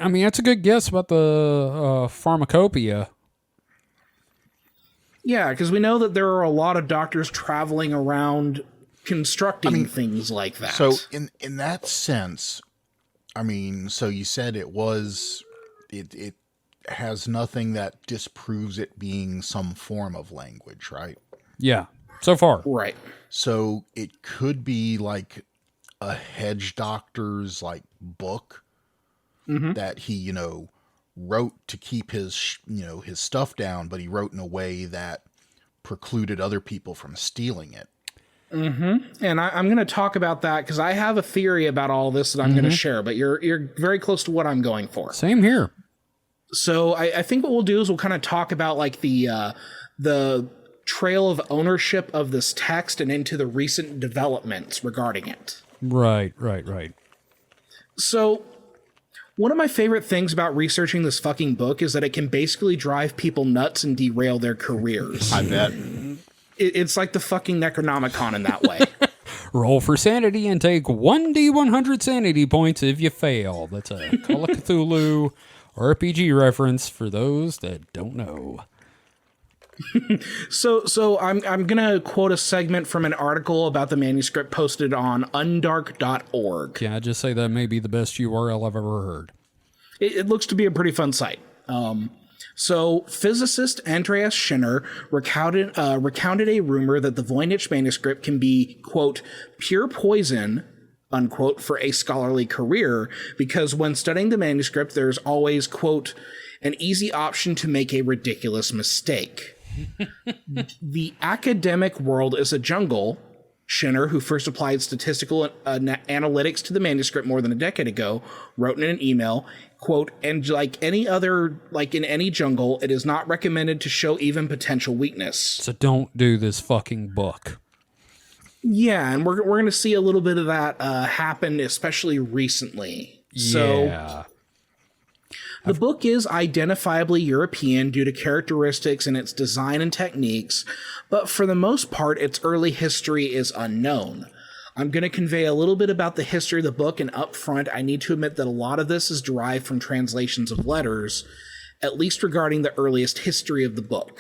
mean, that's a good guess about the pharmacopoeia. Yeah, because we know that there are a lot of doctors traveling around constructing things like that. So in that sense, so you said it has nothing that disproves it being some form of language, right? Yeah, so far. Right. So it could be like a hedge doctor's like book that he, wrote to keep his, his stuff down, but he wrote in a way that precluded other people from stealing it. And I'm going to talk about that because I have a theory about all this that I'm going to share, but you're very close to what I'm going for. Same here. So I think what we'll do is we'll kind of talk about like the trail of ownership of this text and into the recent developments regarding it. Right. So one of my favorite things about researching this fucking book is that it can basically drive people nuts and derail their careers. I bet. It's like the fucking Necronomicon in that way. Roll for sanity and take 1d100 sanity points if you fail. That's a Call of Cthulhu RPG reference for those that don't know. So I'm gonna quote a segment from an article about the manuscript posted on undark.org. Can I just say that may be the best URL I've ever heard? It looks to be a pretty fun site. So physicist Andreas Schinner recounted a rumor that the Voynich Manuscript can be, quote, pure poison, unquote, for a scholarly career, because when studying the manuscript, there's always, quote, an easy option to make a ridiculous mistake. The academic world is a jungle, Schinner, who first applied statistical analytics to the manuscript more than a decade ago, wrote in an email, quote, and like in any jungle, it is not recommended to show even potential weakness. So don't do this fucking book. Yeah, and we're going to see a little bit of that happen, especially recently. Yeah. So the book is identifiably European due to characteristics in its design and techniques, but for the most part, its early history is unknown. I'm going to convey a little bit about the history of the book, and up front, I need to admit that a lot of this is derived from translations of letters, at least regarding the earliest history of the book.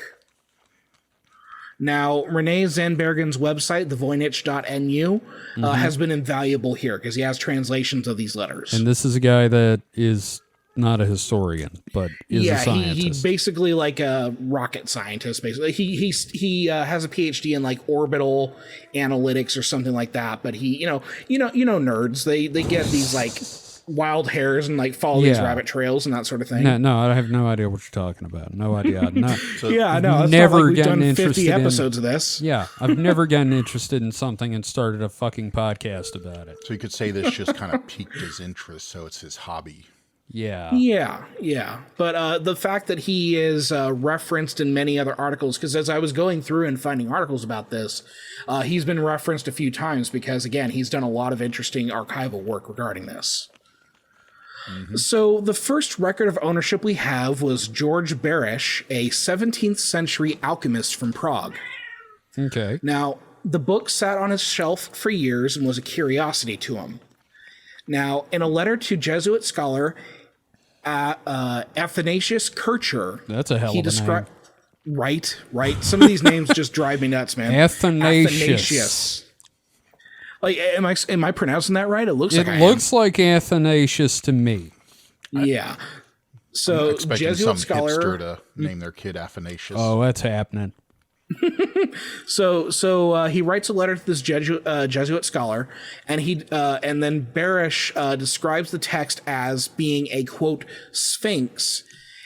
Now, Renee Zandbergen's website, thevoynich.nu, has been invaluable here because he has translations of these letters. And this is a guy that is not a historian, but is a scientist. He's basically like a rocket scientist. Basically, he has a PhD in like orbital analytics or something like that. But he, you know, nerds. They get these like wild hairs and like follow these rabbit trails and that sort of thing. No, I have no idea what you're talking about. No idea. Yeah, I know. It's never not like we've gotten done interested 50 episodes of this. Yeah, I've never gotten interested in something and started a fucking podcast about it. So you could say this just kind of piqued his interest, so it's his hobby. Yeah. But the fact that he is referenced in many other articles, because as I was going through and finding articles about this, he's been referenced a few times because, again, he's done a lot of interesting archival work regarding this. Mm-hmm. So the first record of ownership we have was George Berish, a 17th century alchemist from Prague. Okay. Now, the book sat on his shelf for years and was a curiosity to him. Now, in a letter to Jesuit scholar Athanasius Kircher, that's a hell of a name. Right. Some of these names just drive me nuts, man. Athanasius. Like, am I pronouncing that right? It looks like Athanasius to me. Yeah. So, I'm expecting Jesuit some scholar hipster to name their kid Athanasius. Oh, that's happening. So he writes a letter to this Jesuit scholar, and then Berish describes the text as being a, quote, sphinx,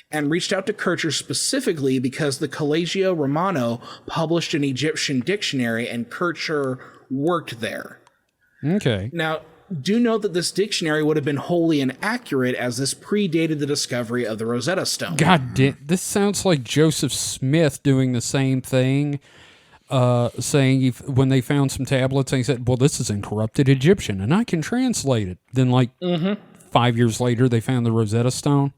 and reached out to Kircher specifically because the Collegio Romano published an Egyptian dictionary, and Kircher worked there. Okay. Now, do note that this dictionary would have been wholly inaccurate, as this predated the discovery of the Rosetta Stone. God damn, this sounds like Joseph Smith doing the same thing, saying when they found some tablets, they said, well, this is in corrupted Egyptian, and I can translate it. Then, 5 years later, they found the Rosetta Stone.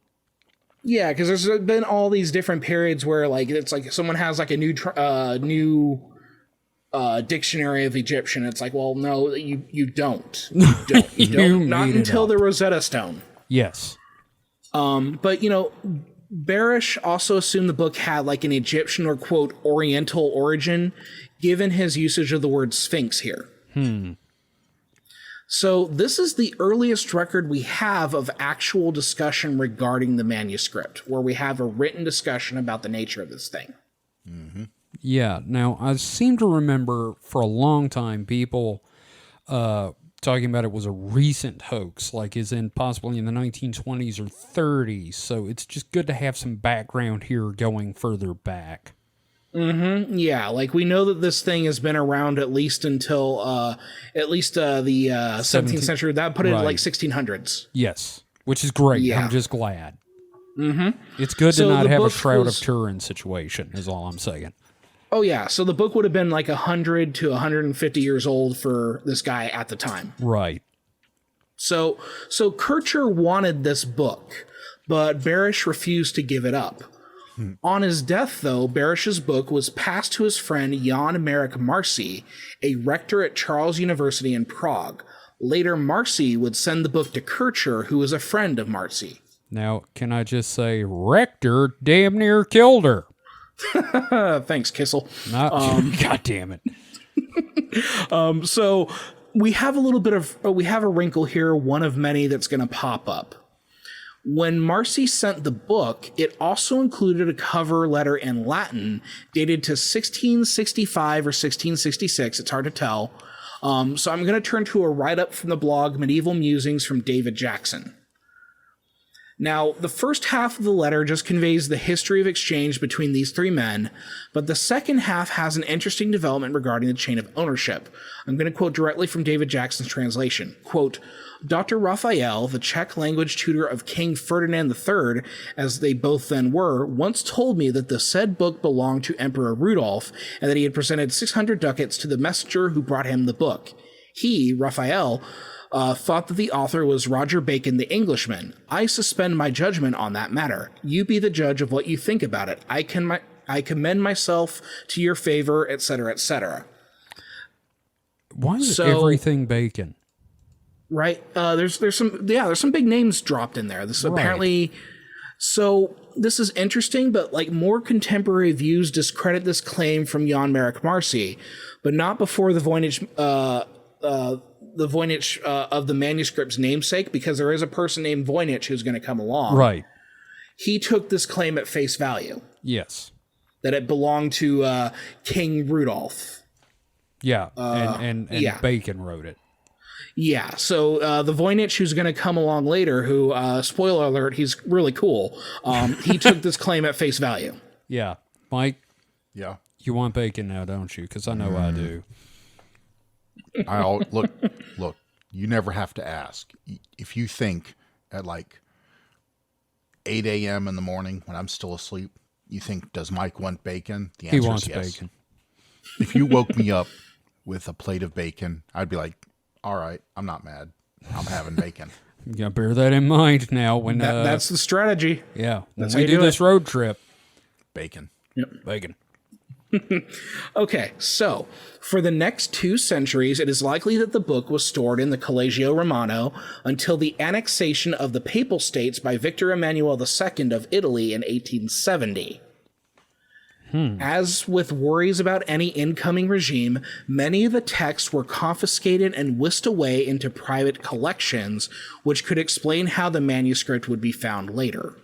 Yeah, because there's been all these different periods where, it's like someone has, a new dictionary of Egyptian. It's like, well, no, you don't. You don't. Not until the Rosetta Stone. Yes. But, Berish also assumed the book had an Egyptian or, quote, Oriental origin, given his usage of the word sphinx here. So this is the earliest record we have of actual discussion regarding the manuscript, where we have a written discussion about the nature of this thing. Mm-hmm. Yeah. Now, I seem to remember for a long time people talking about it was a recent hoax, as in possibly in the 1920s or 30s. So it's just good to have some background here going further back. Mm-hmm. Yeah, we know that this thing has been around at least until the 17th century. That put it in 1600s. Yes, which is great. Yeah. I'm just glad. Mm-hmm. It's good to not have a Shroud of Turin situation, is all I'm saying. Oh, yeah. So the book would have been 100 to 150 years old for this guy at the time. Right. So Kircher wanted this book, but Berish refused to give it up. On his death, though, Berish's book was passed to his friend Jan Marek Marcy, a rector at Charles University in Prague. Later, Marcy would send the book to Kircher, who was a friend of Marcy. Now, can I just say, rector damn near killed her. Thanks, Kissel. God damn it. So we have a wrinkle here, one of many that's going to pop up. When Marcy sent the book, it also included a cover letter in Latin dated to 1665 or 1666. It's hard to tell. So I'm going to turn to a write-up from the blog Medieval Musings from David Jackson. Now, the first half of the letter just conveys the history of exchange between these three men, but the second half has an interesting development regarding the chain of ownership. I'm going to quote directly from David Jackson's translation. Quote, Dr. Raphael, the Czech language tutor of King Ferdinand III, as they both then were, once told me that the said book belonged to Emperor Rudolph, and that he had presented 600 ducats to the messenger who brought him the book. He, Raphael, thought that the author was Roger Bacon the Englishman. I suspend my judgment on that matter. You be the judge of what you think about it. I commend myself to your favor, etc., etc. Why is everything Bacon? Right. There's some big names dropped in there. This apparently. So this is interesting, but more contemporary views discredit this claim from Jan Marek Marcy, but not before the Voynich of the manuscript's namesake, because there is a person named Voynich who's going to come along. Right. He took this claim at face value. Yes. That it belonged to King Rudolph. Yeah. And Bacon wrote it. Yeah. So the Voynich who's going to come along later, who, spoiler alert, he's really cool. He took this claim at face value. Yeah. Mike? Yeah. You want Bacon now, don't you? Because I know I do. Look, you never have to ask. If you think at 8 a.m. in the morning when I'm still asleep, you think, does Mike want bacon? The He answer wants is yes. bacon. If you woke me up with a plate of bacon, I'd be like, all right, I'm not mad. I'm having bacon. You gotta bear that in mind now when That's the strategy. yeah, when That's we how you do do this it. road trip. Bacon. Bacon. Okay, so for the next 2 centuries, it is likely that the book was stored in the Collegio Romano until the annexation of the Papal States by Victor Emmanuel II of Italy in 1870. As with worries about any incoming regime, many of the texts were confiscated and whisked away into private collections, which could explain how the manuscript would be found later.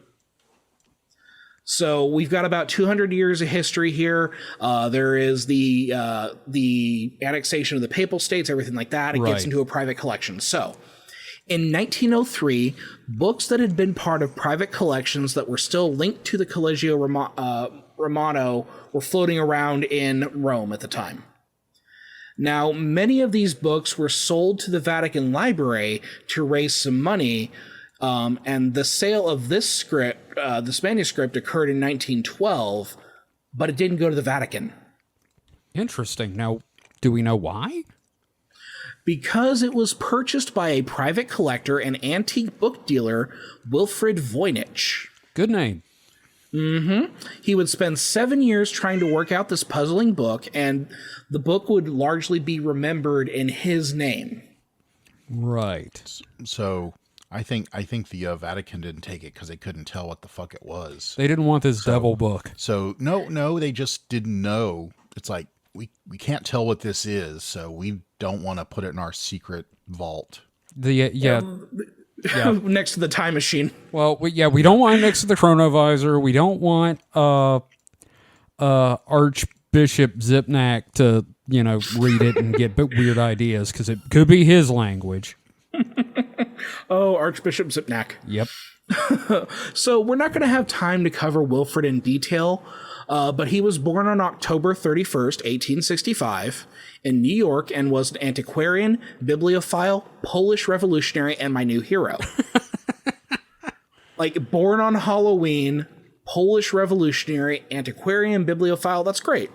So we've got about 200 years of history here. There is the annexation of the Papal States, everything like that. It gets Right. into a private collection. So in 1903, books that had been part of private collections that were still linked to the Collegio Romano were floating around in Rome at the time. Now, many of these books were sold to the Vatican Library to raise some money, and the sale of this manuscript occurred in 1912, but it didn't go to the Vatican. Interesting. Now, do we know why? Because it was purchased by a private collector and antique book dealer, Wilfrid Voynich. Good name. He would spend 7 years trying to work out this puzzling book, and the book would largely be remembered in his name. Right. So I think the Vatican didn't take it because they couldn't tell what the fuck it was. They didn't want this devil book. So no, they just didn't know. It's like, we can't tell what this is, so we don't want to put it in our secret vault. Yeah. Next to the time machine. Well, we don't want it next to the chronovisor. We don't want Archbishop Zipnak to read it and get weird ideas because it could be his language. Oh, Archbishop Zipnak. Yep. So we're not going to have time to cover Wilfrid in detail, but he was born on October 31st, 1865, in New York, and was an antiquarian, bibliophile, Polish revolutionary, and my new hero. Like, born on Halloween, Polish revolutionary, antiquarian, bibliophile, that's great.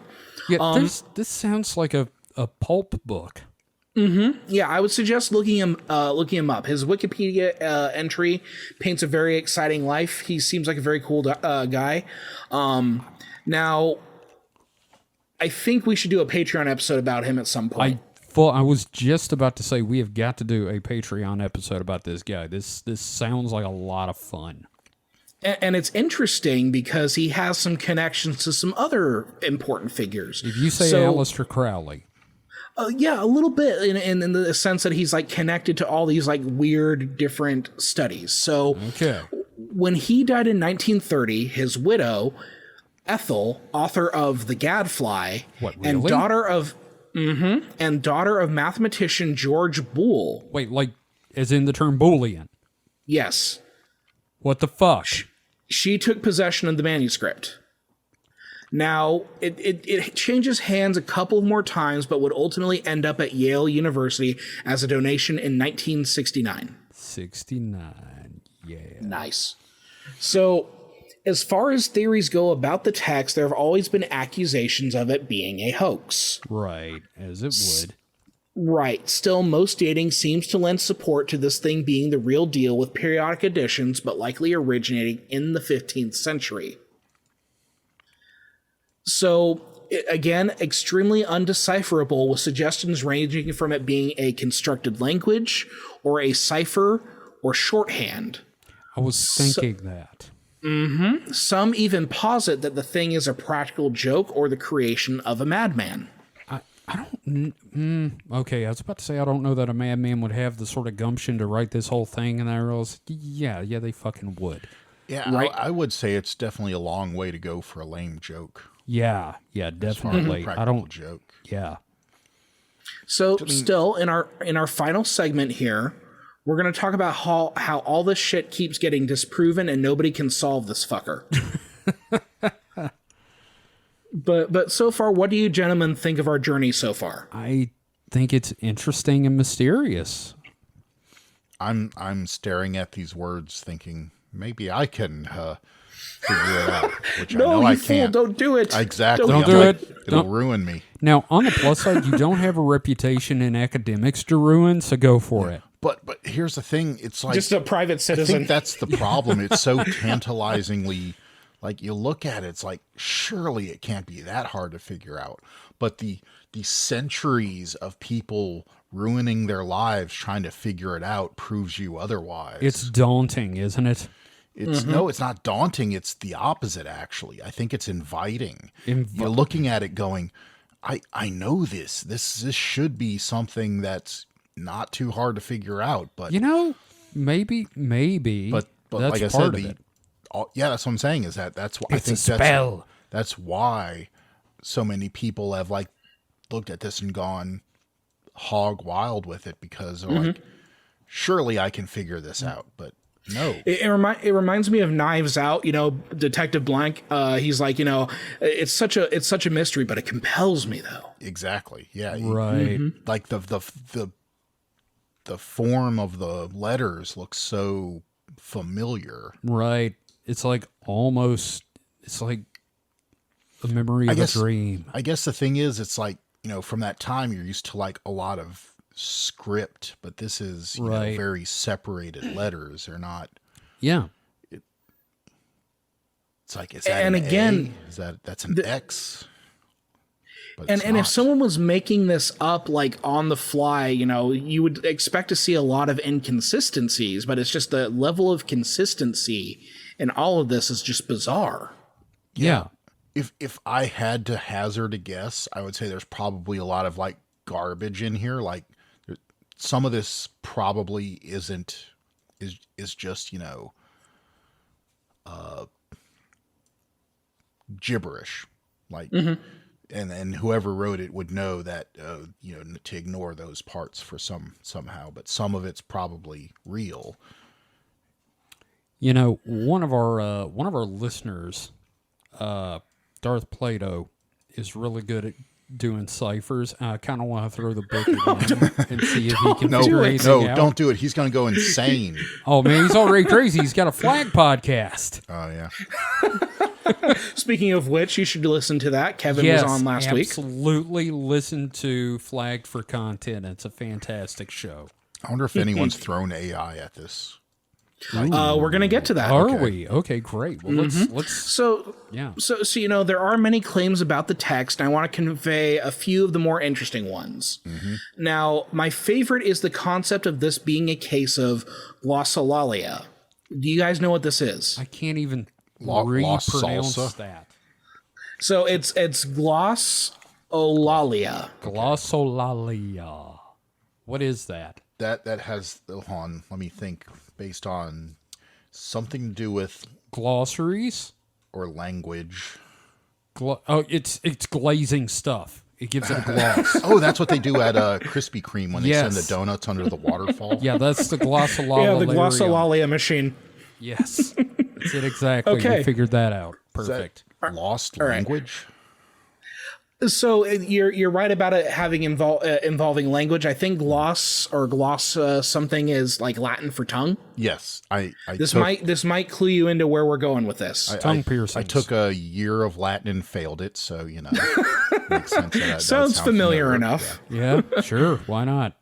Yeah, this sounds like a pulp book. Yeah, I would suggest looking him up. His Wikipedia entry paints a very exciting life. He seems like a very cool guy. Now, I think we should do a Patreon episode about him at some point. I was just about to say we have got to do a Patreon episode about this guy. This sounds like a lot of fun. And it's interesting because he has some connections to some other important figures. If you say Aleister Crowley. Yeah, a little bit in the sense that he's like connected to all these like weird different studies. So Okay. when he died in 1930, his widow, Ethel, author of The Gadfly, What, and really? daughter of mathematician George Boole. Wait, like as in the term Boolean. Yes, What the fuck? she took possession of the manuscript. Now, it changes hands a couple more times, but would ultimately end up at Yale University as a donation in 1969. 69. Yeah. Nice. So, as far as theories go about the text, there have always been accusations of it being a hoax. Right, as it would. Right. Still, most dating seems to lend support to this thing being the real deal, with periodic additions, but likely originating in the 15th century. So, again, extremely undecipherable, with suggestions ranging from it being a constructed language, or a cipher, or shorthand. I was thinking that. Some even posit that the thing is a practical joke or the creation of a madman. I don't. Okay, I was about to say I don't know that a madman would have the sort of gumption to write this whole thing, and I realized, yeah, they fucking would. Yeah, Right. I would say it's definitely a long way to go for a lame joke. Yeah, definitely. I don't. Joke. Yeah. So, still in our final segment here, we're going to talk about how all this shit keeps getting disproven and nobody can solve this fucker. But so far, what do you gentlemen think of our journey so far? I think it's interesting and mysterious. I'm staring at these words thinking, maybe I can figure it out. Which No, I know you I fool! can't. Don't do it. Exactly. Don't I'm do like, it. It'll Don't. ruin me. Now, on the plus side, you don't have a reputation in academics to ruin, so go for it. But here's the thing. It's like Just a private I citizen. think that's the problem. It's so tantalizingly, like you look at it, it's like surely it can't be that hard to figure out. But the centuries of people ruining their lives trying to figure it out proves you otherwise. It's daunting, isn't it? It's no, it's not daunting. It's the opposite, actually. I think it's inviting. You're looking at it going, I know this. This should be something that's not too hard to figure out. But maybe. but that's like I part said, of it. That's what I'm saying. Is that's why I It's think a spell. That's why so many people have like looked at this and gone hog wild with it because they're like, surely I can figure this out, but. No, It reminds me of Knives Out. Detective Blank. He's like, it's such a mystery, but it compels me though. exactly. Yeah, Right. like the form of the letters looks so familiar. Right. It's like it's like a memory of a dream. I guess the thing is, it's like, from that time you're used to like a lot of script, but this is Right. very separated letters. They're not. Yeah. It's like, is that And an again, A? That's an X? But And it's if not. someone was making this up like on the fly, you would expect to see a lot of inconsistencies, but it's just the level of consistency in all of this is just bizarre. Yeah. If I had to hazard a guess, I would say there's probably a lot of like garbage in here. Like some of this probably is just gibberish. Like and whoever wrote it would know that to ignore those parts for somehow, but some of it's probably real. One of our listeners, Darth Plato, is really good at doing ciphers. I kind of want to throw the book at him and see if he can figure anything out. Don't do it. He's going to go insane. Oh man, he's already crazy. He's got a flag podcast. Oh yeah. Speaking of which, you should listen to that. Kevin was on last week. Absolutely listen to Flagged for Content. It's a fantastic show. I wonder if anyone's thrown AI at this. We're gonna get to that. Are we? Okay, great. Well, let's. So Yeah. So there are many claims about the text, and I want to convey a few of the more interesting ones. Now, my favorite is the concept of this being a case of glossolalia. Do you guys know what this is? I can't even Lost pronounce salsa? that. So it's glossolalia. Glossolalia. What is that? That has, hold on, let me think, based on something to do with Glossaries? or language. It's glazing stuff. It gives it a gloss. Oh, that's what they do at Krispy Kreme when they Yes. send the donuts under the waterfall. Yeah, that's the glossolalia. Yeah, the glossolalia machine. Yes. That's it exactly. Okay. We figured that out. Is that Perfect. lost right. language? So you're right about it having involving language. I think gloss something is like Latin for tongue. Yes, This might clue you into where we're going with this. Tongue piercings. I took a year of Latin and failed it, so makes sense. That Sounds sound familiar enough. Yeah, sure. Why not?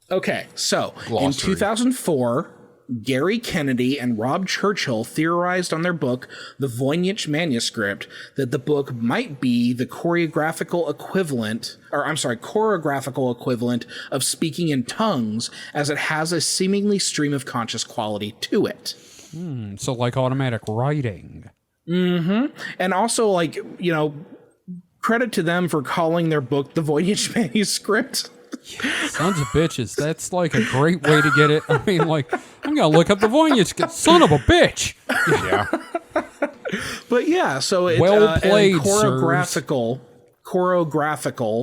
Okay, so in Glossary. 2004, Gary Kennedy and Rob Churchill theorized on their book, The Voynich Manuscript, that the book might be the choreographical equivalent of speaking in tongues, as it has a seemingly stream of conscious quality to it. So like automatic writing. And also, credit to them for calling their book The Voynich Manuscript. Sons of bitches. That's like a great way to get it. I mean, like, I'm going to look up the Voynich. Son of a bitch. Yeah. But yeah, so it's Well played, choreographical,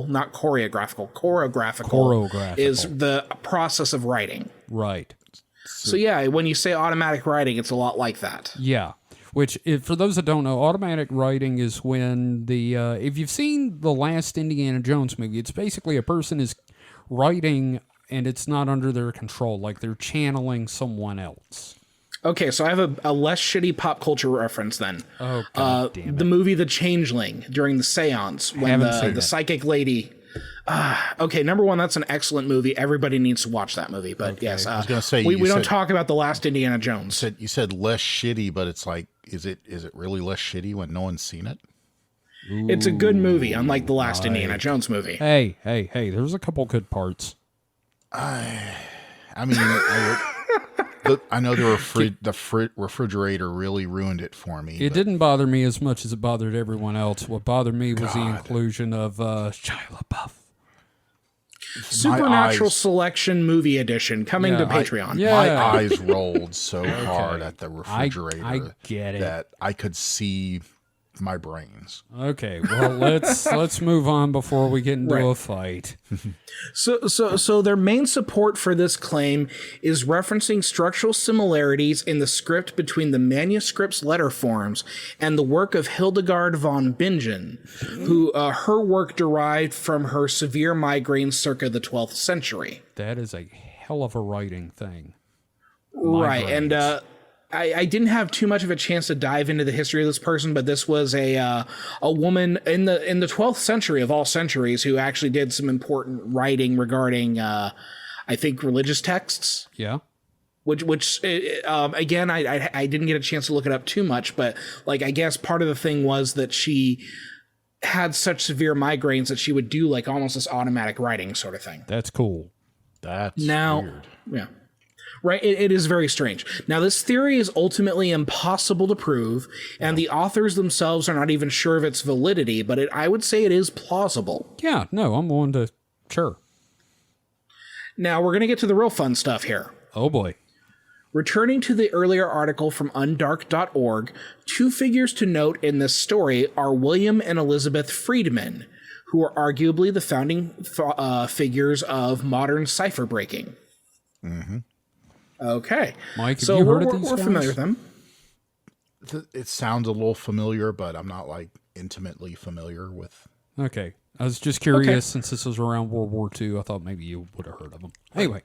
not choreographical, choreographical is the process of writing. Right. So yeah, when you say automatic writing, it's a lot like that. Yeah. Which, for those that don't know, automatic writing is when if you've seen the last Indiana Jones movie, it's basically a person is writing and it's not under their control, like they're channeling someone else. Okay, so I have a less shitty pop culture reference then. Oh, God damn it. The movie The Changeling during the seance when Haven't seen the it. psychic lady. Okay, number one, that's an excellent movie. Everybody needs to watch that movie. But yes, I was gonna say, we you don't said- talk about the last Indiana Jones. You said less shitty, but it's like, is it really less shitty when no one's seen it? It's a good movie, unlike the last Indiana Jones movie. Hey, there's a couple good parts. I mean, I know the refrigerator really ruined it for me. It didn't bother me as much as it bothered everyone else. What bothered me was the inclusion of Shia LaBeouf. Supernatural Selection Movie Edition coming to Patreon. My eyes rolled so hard at the refrigerator I get it. that I could see my brains. Okay, well let's move on before we get into a fight. So their main support for this claim is referencing structural similarities in the script between the manuscript's letter forms and the work of Hildegard von Bingen, who her work derived from her severe migraines circa the 12th century. That is a hell of a writing thing. Right, and I didn't have too much of a chance to dive into the history of this person, but this was a woman in the 12th century of all centuries who actually did some important writing regarding, I think, religious texts. Yeah. Which again, I didn't get a chance to look it up too much, but like I guess part of the thing was that she had such severe migraines that she would do like almost this automatic writing sort of thing. That's cool. That's Now, weird. yeah. Right, it is very strange. Now, this theory is ultimately impossible to prove, and the authors themselves are not even sure of its validity, but I would say it is plausible. Yeah, no, I'm willing to... Sure. Now, we're going to get to the real fun stuff here. Oh, boy. Returning to the earlier article from undark.org, two figures to note in this story are William and Elizabeth Friedman, who are arguably the founding figures of modern cipher breaking. Mm-hmm. Okay. Mike, have you heard of these we're guys? familiar with them. It sounds a little familiar, but I'm not like intimately familiar with. Okay. I was just curious, since this was around World War II, I thought maybe you would have heard of them. Anyway.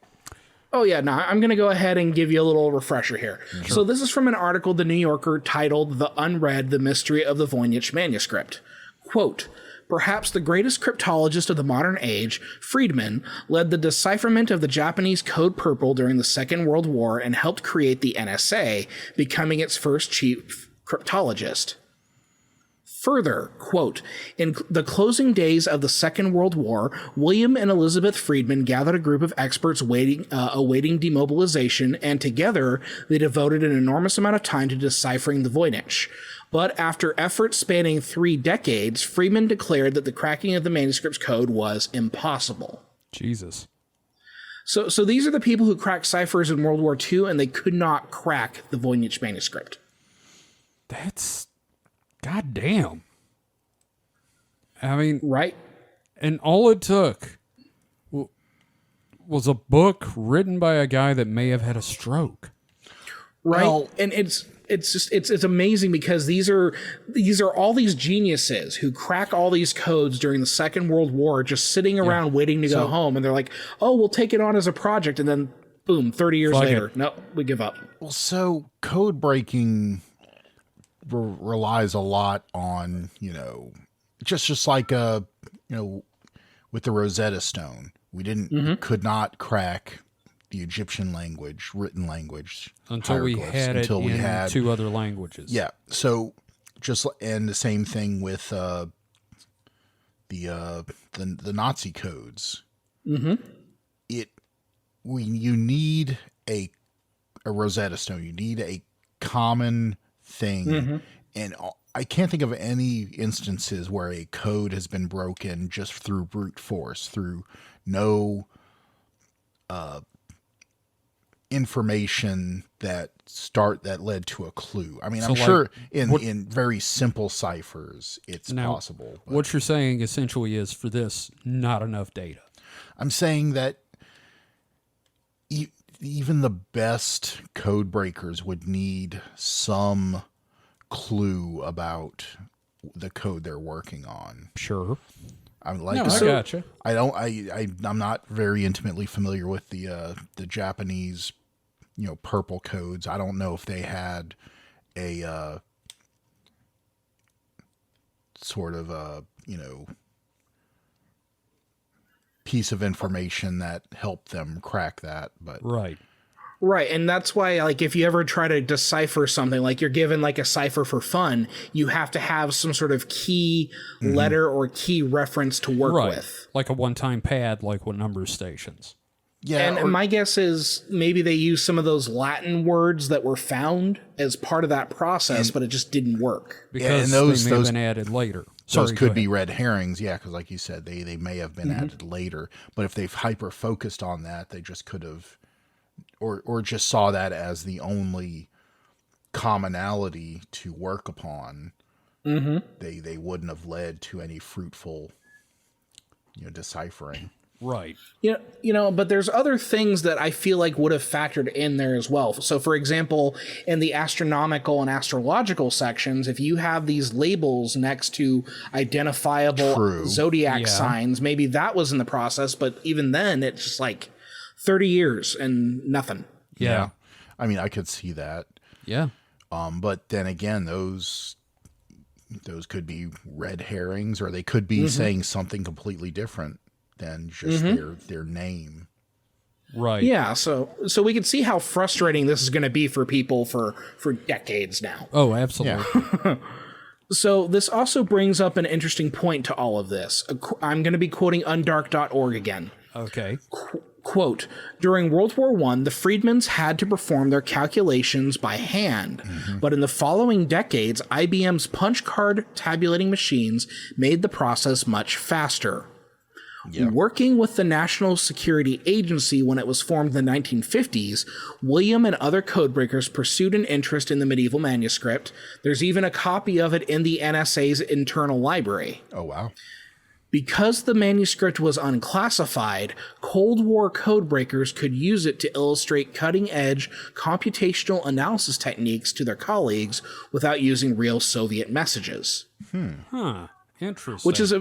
Oh, yeah, no, I'm going to go ahead and give you a little refresher here. Sure. So this is from an article in The New Yorker titled The Unread, The Mystery of the Voynich Manuscript. Quote, perhaps the greatest cryptologist of the modern age, Friedman led the decipherment of the Japanese Code Purple during the Second World War and helped create the NSA, becoming its first chief cryptologist. Further, quote, in the closing days of the Second World War, William and Elizabeth Friedman gathered a group of experts awaiting demobilization, and together they devoted an enormous amount of time to deciphering the Voynich. But after efforts spanning 3 decades, Friedman declared that the cracking of the manuscript's code was impossible. Jesus. So these are the people who cracked ciphers in World War II, and they could not crack the Voynich manuscript. That's... goddamn. I mean... Right? And all it took was a book written by a guy that may have had a stroke. Right? Well, and it's amazing because these are all these geniuses who crack all these codes during the Second World War, just sitting around waiting to go home, and they're like, "Oh, we'll take it on as a project," and then boom, 30 years later, no, we give up. Well, so code breaking relies a lot on, just like with the Rosetta Stone, we could not crack the Egyptian language, written language, until we had it in 2 other languages. Yeah. So and the same thing with the Nazi codes. Mm-hmm. You need a Rosetta Stone. You need a common thing, and I can't think of any instances where a code has been broken just through brute force, through no information that led to a clue. I mean, so I'm sure in very simple ciphers it's possible. But what you're saying essentially is, for this, not enough data. I'm saying that even the best code breakers would need some clue about the code they're working on. Sure. I'm like, I gotcha. I'm not very intimately familiar with the Japanese purple codes. I don't know if they had a sort of a, piece of information that helped them crack that, but Right. Right, and that's why, like, if you ever try to decipher something, like you're given like a cipher for fun, you have to have some sort of key letter or key reference to work Right. with. Like a one-time pad, like with number stations. yeah. And my guess is maybe they used some of those Latin words that were found as part of that process, but it just didn't work. Because and those- they may those- have been added later. Those Sorry, could go be ahead. red herrings, yeah, because like you said, they may have been added later. But if they've hyper focused on that, they just could have, or just saw that as the only commonality to work upon. They wouldn't have led to any fruitful, deciphering. Right. But there's other things that I feel like would have factored in there as well. So, for example, in the astronomical and astrological sections, if you have these labels next to identifiable True. zodiac Yeah. signs, maybe that was in the process. But even then, it's just like 30 years and nothing. Yeah. I mean, I could see that. Yeah. But then again, those could be red herrings, or they could be saying something completely different than just their name. Right. Yeah, so we can see how frustrating this is going to be for people for decades now. Oh, absolutely. So this also brings up an interesting point to all of this. I'm going to be quoting undark.org again. Okay. Quote, during World War I, the freedmens had to perform their calculations by hand, but in the following decades, IBM's punch card tabulating machines made the process much faster. Working with the National Security Agency when it was formed in the 1950s, William and other codebreakers pursued an interest in the medieval manuscript. There's even a copy of it in the NSA's internal library. Oh, wow. Because the manuscript was unclassified, Cold War codebreakers could use it to illustrate cutting-edge computational analysis techniques to their colleagues without using real Soviet messages. Huh. Interesting. Which is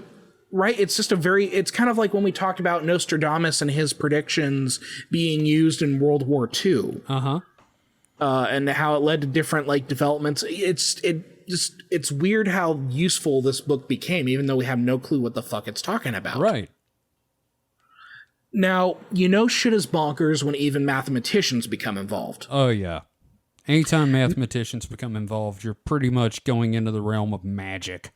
right, it's just it's kind of like when we talked about Nostradamus and his predictions being used in World War II. Uh-huh. And how it led to different like developments. It's weird how useful this book became, even though we have no clue what the fuck it's talking about. Right. Now, shit is bonkers when even mathematicians become involved. Oh, yeah. Anytime mathematicians become involved, you're pretty much going into the realm of magic.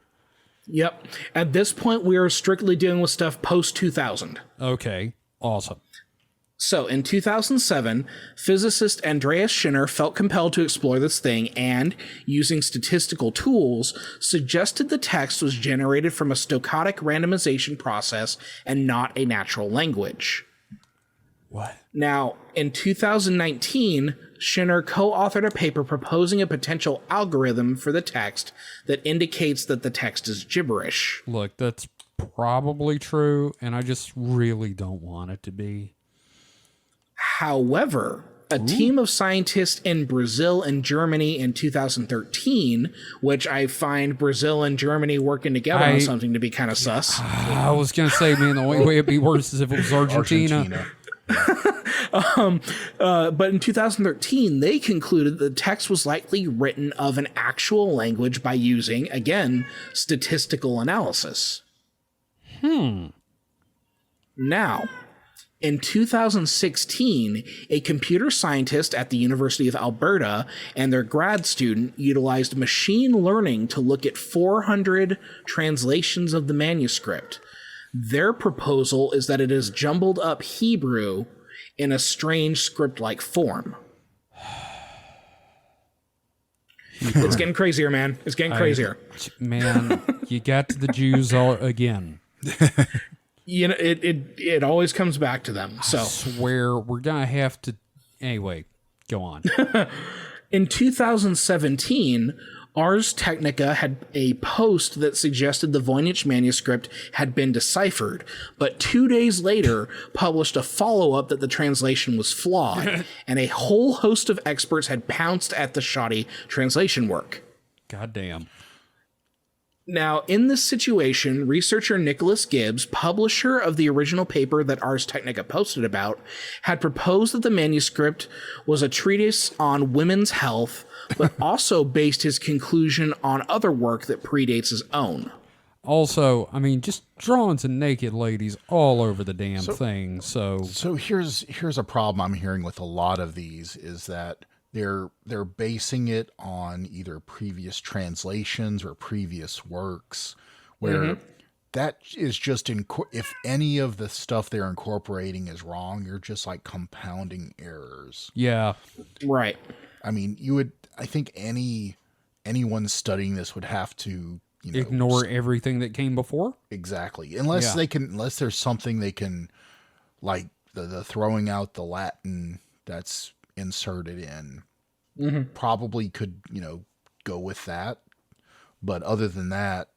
Yep. At this point, we are strictly dealing with stuff post-2000. Okay. Awesome. So, in 2007, physicist Andreas Schinner felt compelled to explore this thing and, using statistical tools, suggested the text was generated from a stochastic randomization process and not a natural language. What? Now, in 2019, Schinner co-authored a paper proposing a potential algorithm for the text that indicates that the text is gibberish. Look, that's probably true, and I just really don't want it to be. However, a team of scientists in Brazil and Germany in 2013, which I find Brazil and Germany working together on something to be kind of sus. I was going to say, man, the only way it'd be worse is if it was Argentina. But in 2013, they concluded the text was likely written of an actual language by using, again, statistical analysis. Now, in 2016, a computer scientist at the University of Alberta and their grad student utilized machine learning to look at 400 translations of the manuscript. Their proposal is that it is jumbled up Hebrew in a strange script-like form. It's getting crazier, man. It's getting crazier. Man, you got to the Jews again. It always comes back to them. So I swear we're going to have to... Anyway, go on. in 2017, Ars Technica had a post that suggested the Voynich manuscript had been deciphered, but 2 days later published a follow-up that the translation was flawed, and a whole host of experts had pounced at the shoddy translation work. Goddamn. Now, in this situation, researcher Nicholas Gibbs, publisher of the original paper that Ars Technica posted about, had proposed that the manuscript was a treatise on women's health, but also based his conclusion on other work that predates his own. Also, I mean, just drawing some naked ladies all over the damn thing. So here's a problem I'm hearing with a lot of these is that they're basing it on either previous translations or previous works, where that is just if any of the stuff they're incorporating is wrong, you're just like compounding errors. Yeah, right. I mean, I think anyone studying this would have to ignore everything that came before. Exactly, unless there's something they can, like the throwing out the Latin that's inserted in, probably could go with that. But other than that,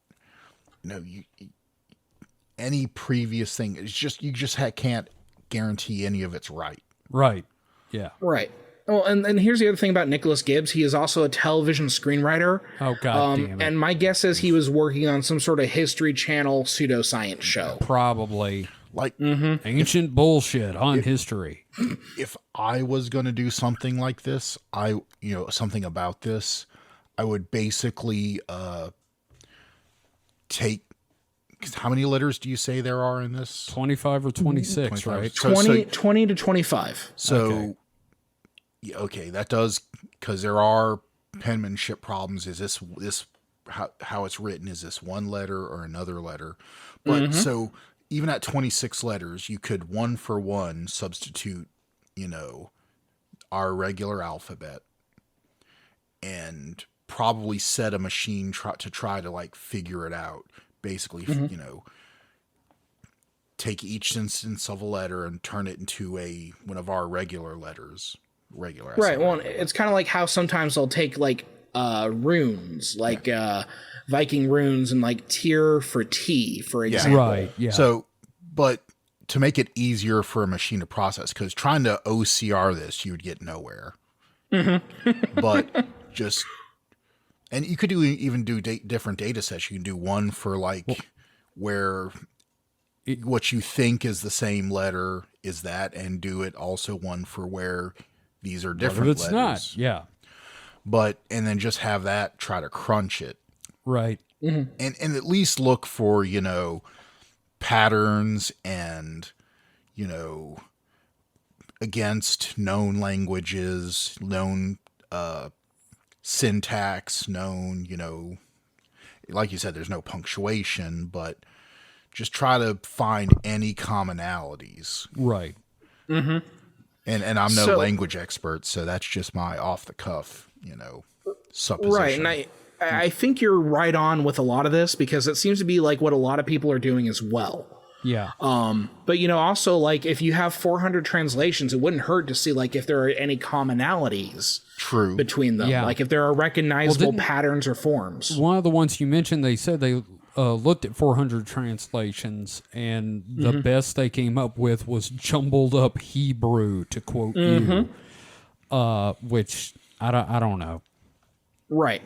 any previous thing, it's just you just can't guarantee any of it's right. Right. Yeah. Right. Well, and here's the other thing about Nicholas Gibbs. He is also a television screenwriter. Oh, God damn it. And my guess is he was working on some sort of History Channel pseudoscience show. Probably. Like ancient bullshit on history. If I was going to do something like this, something about this, I would basically take, how many letters do you say there are in this? 25 or 26, 25. right? 20 to 25. So, okay, that does, because there are penmanship problems. Is this how it's written? Is this one letter or another letter? But so even at 26 letters, you could one for one substitute, our regular alphabet and probably set a machine to try to like figure it out. Basically, take each instance of a letter and turn it into one of our regular letters. Right. Well, it's kind of like how sometimes they'll take like runes, like Viking runes, and like Tyr for T, for example. Right. Yeah. So, but to make it easier for a machine to process, because trying to OCR this, you would get nowhere. But just, and you could even do different data sets. You can do one for like where what you think is the same letter is that, and do it also one for where these are different it's letters. Not, yeah. And then just have that try to crunch it. Right. And at least look for, patterns and, against known languages, known syntax, known, like you said, there's no punctuation, but just try to find any commonalities. Right. And I'm no language expert, so that's just my off the cuff, supposition. Right, and I think you're right on with a lot of this, because it seems to be like what a lot of people are doing as well. Yeah. But also like if you have 400 translations, it wouldn't hurt to see like if there are any commonalities between them. Yeah. Like if there are recognizable patterns or forms. One of the ones you mentioned, they said they looked at 400 translations, and the best they came up with was jumbled up Hebrew, to quote you, which I don't know. Right.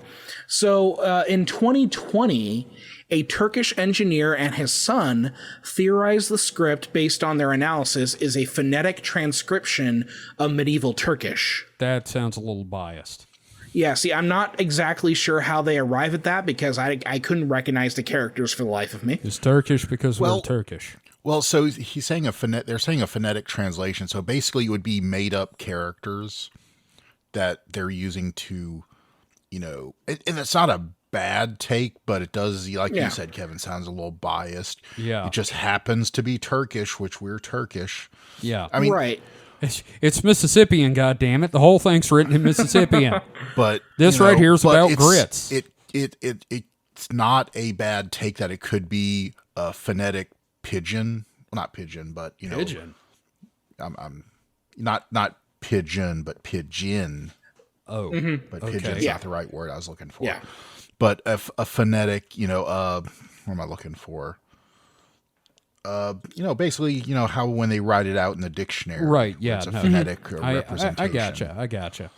So in 2020, a Turkish engineer and his son theorized the script based on their analysis is a phonetic transcription of medieval Turkish. That sounds a little biased. Yeah, see, I'm not exactly sure how they arrive at that, because I couldn't recognize the characters for the life of me. It's Turkish because we're Turkish. Well, so he's saying they're saying a phonetic translation. So basically it would be made up characters that they're using to, and it's not a bad take, but it does, like you said, Kevin, sounds a little biased. Yeah. It just happens to be Turkish, which we're Turkish. Yeah. I mean, right. It's Mississippian, goddammit. The whole thing's written in Mississippian. But this right here is about grits. It's not a bad take that it could be a phonetic pidgin. Well, not pigeon, but pigeon. I'm not pigeon, but pidgin. Oh, but pigeon's not the right word I was looking for. Yeah. But a phonetic, what am I looking for? Basically, how when they write it out in the dictionary. Right, yeah. It's a phonetic representation. I gotcha.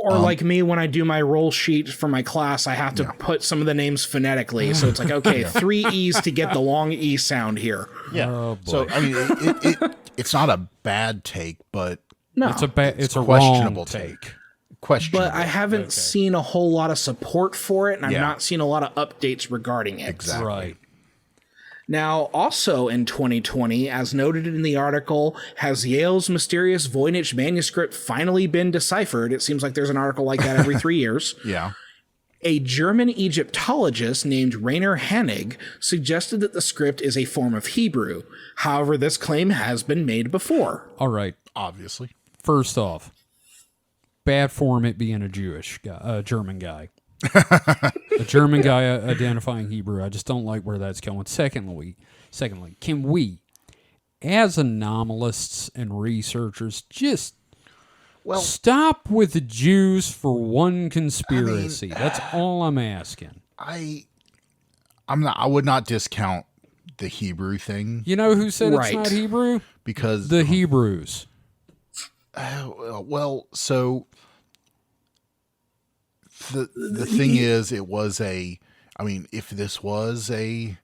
Or like me, when I do my roll sheet for my class, I have to put some of the names phonetically. So it's like, okay, 3 E's to get the long E sound here. Yeah. Oh, so I mean, it's not a bad take, but No, it's a questionable wrong take. questionable. but I haven't seen a whole lot of support for it, and I've Yeah. not seen a lot of updates regarding it. Exactly. Right. Now, also in 2020, as noted in the article, has Yale's mysterious Voynich Manuscript finally been deciphered? It seems like there's an article like that every 3 years. Yeah. A German Egyptologist named Rainer Hannig suggested that the script is a form of Hebrew. However, this claim has been made before. All right. Obviously. First off, bad form it being a German guy. A German guy identifying Hebrew. I just don't like where that's going. Secondly, can we, as anomalists and researchers, just stop with the Jews for one conspiracy? That's all I'm asking. I would not discount the Hebrew thing You know who said Right. it's not Hebrew? because The Hebrews. well, so the thing is, it was I mean, if this was if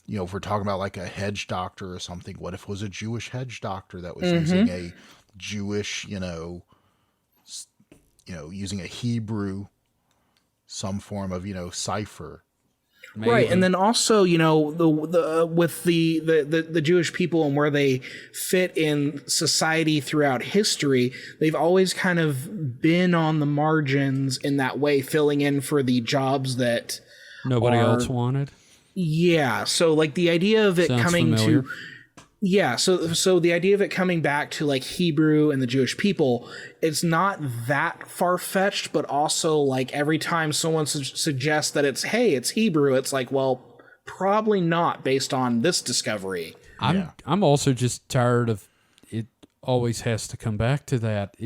we're talking about like a hedge doctor or something, what if it was a Jewish hedge doctor that was using a Jewish, using a Hebrew, some form of, cipher. Maybe. Right, and then also, with the Jewish people and where they fit in society throughout history, they've always kind of been on the margins in that way, filling in for the jobs that Nobody else wanted. Yeah, so like the idea of it Sounds coming familiar. to so the idea of it coming back to like Hebrew and the Jewish people, it's not that far-fetched, but also like every time someone suggests that it's Hebrew, it's like, well, probably not based on this discovery. I'm also just tired of it always has to come back to that.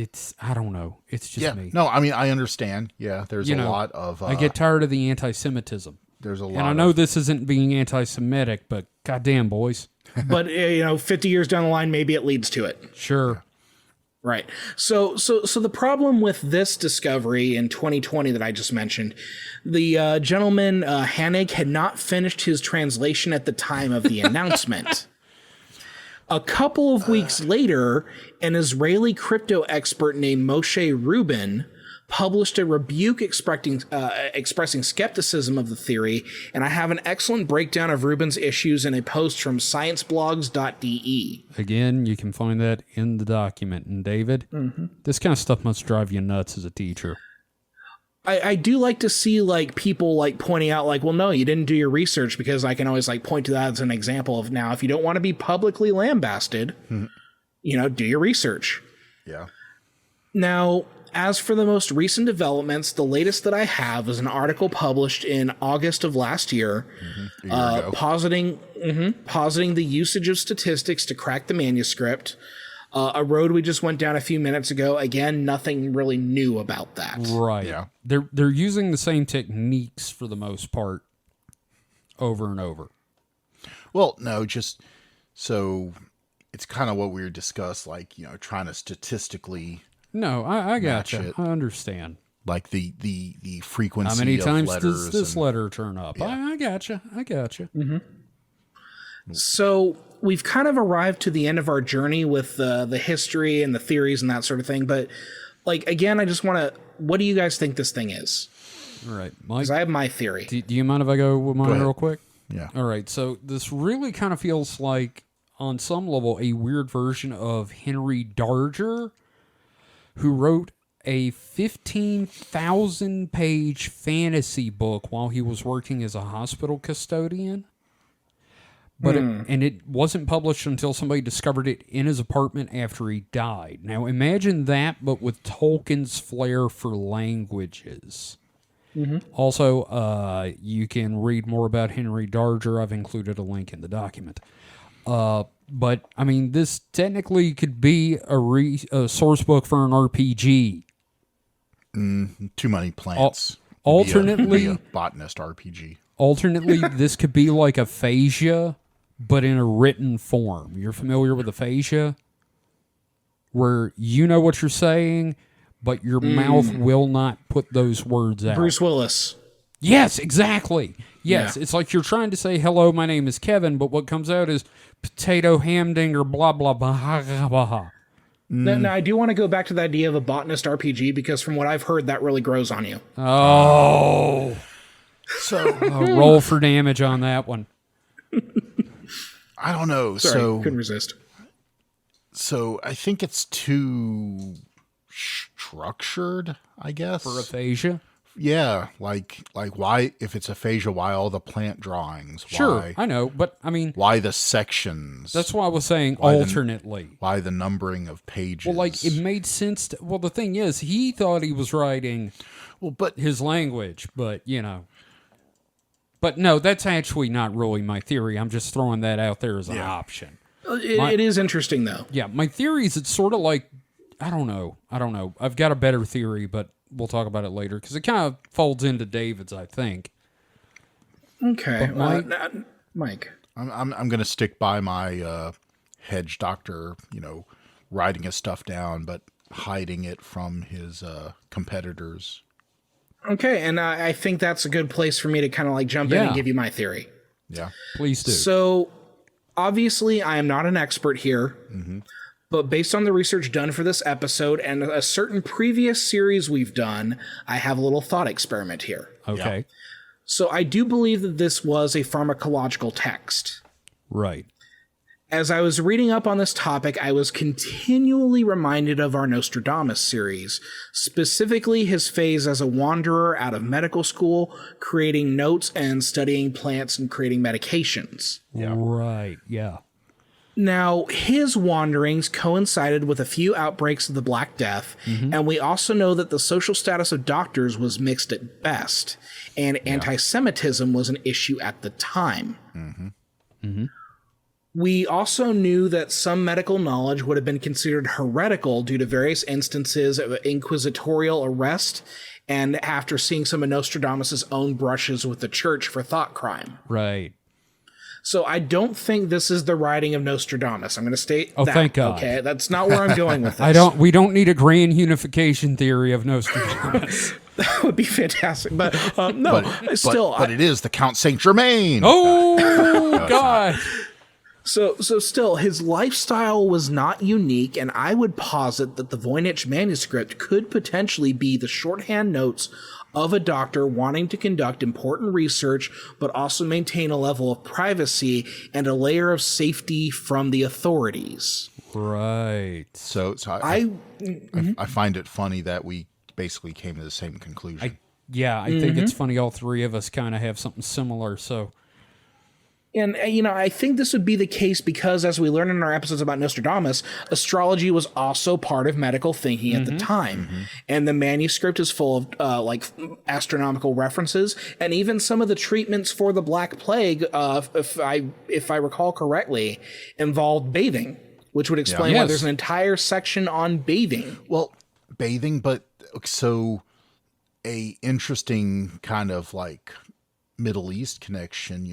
I don't know. It's just me. No, I mean, I understand. Yeah, there's a lot of I get tired of the anti-Semitism. there's a lot And I know this isn't being anti-Semitic, but goddamn, boys. But 50 years down the line, maybe it leads to it. Sure. Right. So the problem with this discovery in 2020 that I just mentioned, the gentleman Hannig had not finished his translation at the time of the announcement. A couple of weeks later, an Israeli crypto expert named Moshe Rubin published a rebuke expressing skepticism of the theory, and I have an excellent breakdown of Rubin's issues in a post from scienceblogs.de. Again, you can find that in the document. And David, this kind of stuff must drive you nuts as a teacher. I do like to see like people like pointing out like, well, no, you didn't do your research, because I can always like point to that as an example of, now, if you don't want to be publicly lambasted, do your research. Yeah. Now, as for the most recent developments, the latest that I have is an article published in August of last year, A year ago. positing the usage of statistics to crack the manuscript. A road we just went down a few minutes ago. Again, nothing really new about that. Right. Yeah. They're using the same techniques for the most part over and over. Well, no, just so it's kind of what we discussed, like, trying to statistically, No, I got you. it. I understand. like the frequency How many of times letters. does this and- letter turn up? Yeah. I got you. Mm-hmm. So we've kind of arrived to the end of our journey with the history and the theories and that sort of thing. But like, again, I just want to, what do you guys think this thing is? All right, Mike. Because I have my theory. Do you mind if I go with mine ahead. real quick? Yeah. All right, so this really kind of feels like, on some level, a weird version of Henry Darger, who wrote a 15,000-page fantasy book while he was working as a hospital custodian. But it wasn't published until somebody discovered it in his apartment after he died. Now imagine that, but with Tolkien's flair for languages. Also, you can read more about Henry Darger. I've included a link in the document. But, I mean, this technically could be a source book for an RPG. Too many plants. Alternately- Be a botanist RPG. Alternately, this could be like aphasia, but in a written form. You're familiar with aphasia? Where you know what you're saying, but your mouth will not put those words out. Bruce Willis. Yes, exactly. Yes, Yeah. it's like you're trying to say, hello, my name is Kevin, but what comes out is potato hamdinger, blah, blah, blah, blah, blah. Now, I do want to go back to the idea of a botanist RPG, because from what I've heard, that really grows on you. Oh. So Roll for damage on that one. I don't know. Sorry, couldn't resist. So I think it's too structured, I guess. For aphasia? Yeah, like why, if it's aphasia, why all the plant drawings? Sure, Why, I know, but I mean, why the sections? that's why I was saying Why the- alternately. Why the numbering of pages? Well, like, it made sense. Well, the thing is, he thought he was writing but his language, but, you know. But no, that's actually not really my theory. I'm just throwing that out there as an option. It is interesting, though. Yeah, my theory is it's sort of like, I don't know. I've got a better theory, but we'll talk about it later, because it kind of folds into David's, I think. Okay, But Mike. I'm going to stick by my hedge doctor, writing his stuff down, but hiding it from his competitors. Okay, and I think that's a good place for me to kind of like jump in and give you my theory. Yeah. Please do. So, obviously, I am not an expert here, but based on the research done for this episode and a certain previous series we've done, I have a little thought experiment here. Okay. So, I do believe that this was a pharmacological text. Right. As I was reading up on this topic, I was continually reminded of our Nostradamus series, specifically his phase as a wanderer out of medical school, creating notes and studying plants and creating medications. Yeah. Right. Yeah. Now, his wanderings coincided with a few outbreaks of the Black Death, and we also know that the social status of doctors was mixed at best, and anti-Semitism was an issue at the time. We also knew that some medical knowledge would have been considered heretical due to various instances of inquisitorial arrest, and after seeing some of Nostradamus' own brushes with the church for thought crime. Right. So I don't think this is the writing of Nostradamus. I'm going to state that. Thank God. Okay, that's not where I'm going with this. We don't need a grand unification theory of Nostradamus. That would be fantastic. But no, still. But it is the Count Saint Germain. Oh, God. So still, his lifestyle was not unique, and I would posit that the Voynich Manuscript could potentially be the shorthand notes of a doctor wanting to conduct important research, but also maintain a level of privacy and a layer of safety from the authorities. Right. So I find it funny that we basically came to the same conclusion. I think it's funny all three of us kind of have something similar, so... And, I think this would be the case because, as we learned in our episodes about Nostradamus, astrology was also part of medical thinking at the time. And the manuscript is full of, astronomical references, and even some of the treatments for the Black Plague, if I recall correctly, involved bathing, which would explain why there's an entire section on bathing. Well, bathing, but so a interesting kind of, Middle East connection,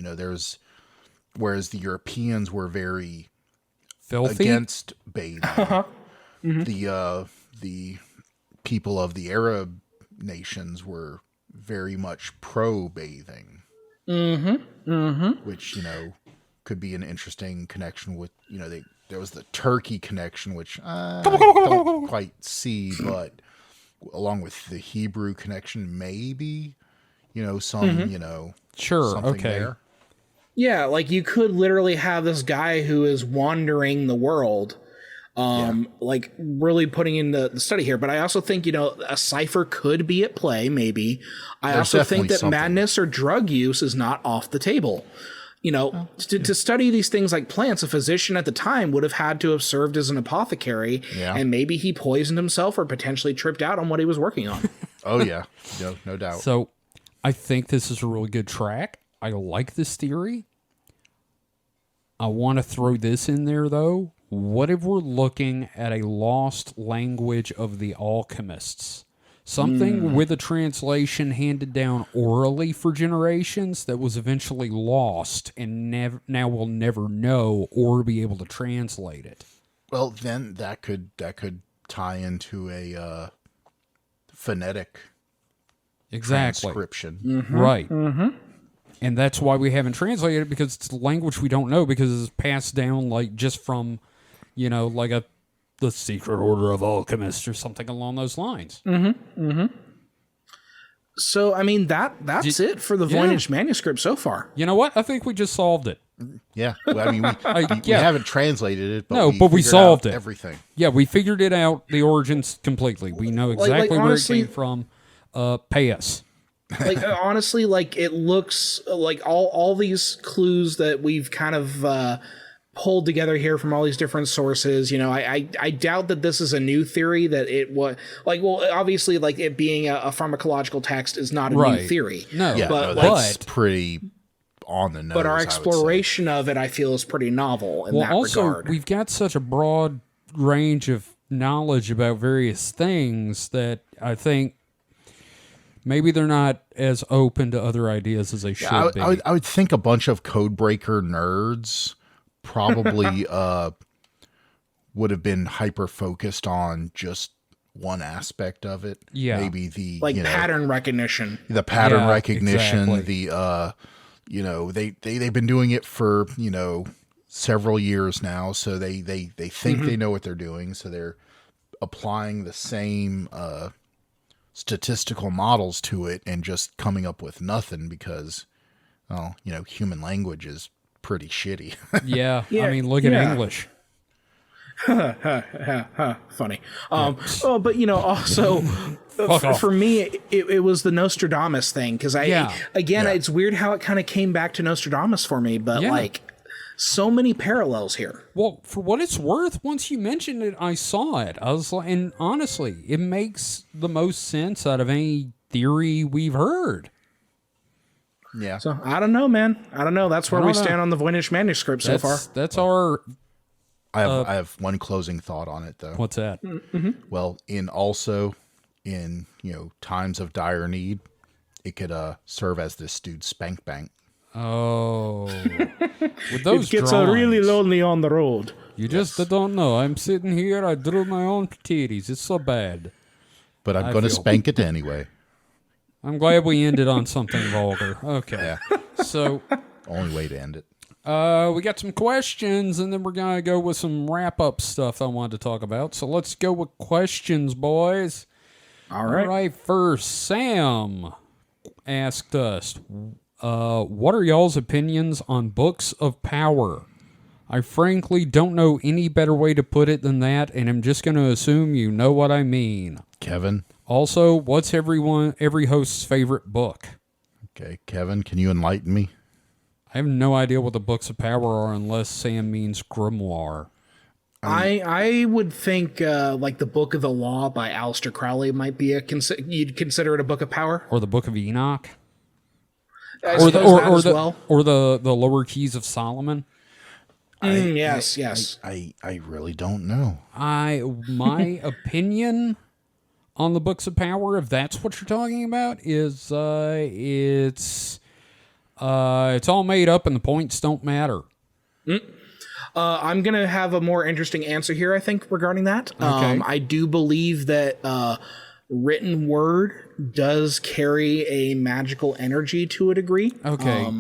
whereas the Europeans were very filthy against bathing. The people of the Arab nations were very much pro bathing. Which, could be an interesting connection with, there was the Turkey connection, which I don't quite see, but along with the Hebrew connection, maybe, some, Sure, something okay. there. Yeah, you could literally have this guy who is wandering the world, really putting in the study here. But I also think, a cipher could be at play, maybe. I also think that madness or drug use is not off the table. To study these things like plants, a physician at the time would have had to have served as an apothecary, and maybe he poisoned himself or potentially tripped out on what he was working on. Oh, yeah. No doubt. So I think this is a really good track. I like this theory. I want to throw this in there, though. What if we're looking at a lost language of the alchemists? Something with a translation handed down orally for generations that was eventually lost and now we'll never know or be able to translate it. Well, then that could tie into phonetic exactly. transcription. Mm-hmm. Right. Mm-hmm. And that's why we haven't translated it, because it's a language we don't know, because it's passed down like just from, like the Secret Order of Alchemists or something along those lines. Mm-hmm. Mm-hmm. So, I mean, that's it for the Voynich Manuscript so far. You know what? I think we just solved it. Yeah. Well, I mean, we haven't translated it, but we solved it. Everything. Yeah, we figured it out, the origins completely. We know exactly honestly, where it came from. Pay us. Like, honestly, like, it looks like all these clues that we've kind of pulled together here from all these different sources. I doubt that this is a new theory, that it was obviously, like, it being a pharmacological text is not a new theory. No, Yeah, but that's pretty on the nose. But our exploration of it, I feel, is pretty novel in that regard. We've got such a broad range of knowledge about various things that I think maybe they're not as open to other ideas as they should be. I would think a bunch of codebreaker nerds probably would have been hyper focused on just one aspect of it. Yeah. Maybe the pattern recognition. The pattern recognition, exactly. They've been doing it for, several years now, so they think they know what they're doing, so they're applying the same statistical models to it and just coming up with nothing because, human language is pretty shitty. Yeah, I mean, look at English. Funny. But also for me, it was the Nostradamus thing, because it's weird how it kind of came back to Nostradamus for me, but like, so many parallels here. Well, for what it's worth, once you mentioned it, I saw it. I was like, and honestly, it makes the most sense out of any theory we've heard. Yeah. So I don't know, man. I don't know. That's where we stand on the Voynich Manuscript so far. That's our. I have one closing thought on it, though. What's that? Mm-hmm. Well, in times of dire need, it could serve as this dude's spank bank. Oh, with those it gets drawings, really lonely on the road. You just don't know. I'm sitting here. I drew my own titties. It's so bad. But I'm going to spank it anyway. I'm glad we ended on something vulgar. Okay. Yeah. So, only way to end it. We got some questions, and then we're going to go with some wrap-up stuff I wanted to talk about. So let's go with questions, boys. All right. First, Sam asked us, what are y'all's opinions on books of power? I frankly don't know any better way to put it than that, and I'm just going to assume you know what I mean. Kevin? Also, what's every host's favorite book? Okay, Kevin, can you enlighten me? I have no idea what the books of power are unless Sam means grimoire. I would think like the Book of the Law by Aleister Crowley might be you'd consider it a book of power, or the Book of Enoch, or the Lower Keys of Solomon. Yes. I really don't know. My opinion on the books of power, if that's what you're talking about, is it's all made up and the points don't matter. I'm going to have a more interesting answer here, I think, regarding that. Okay. I do believe that written word does carry a magical energy to a degree. Okay.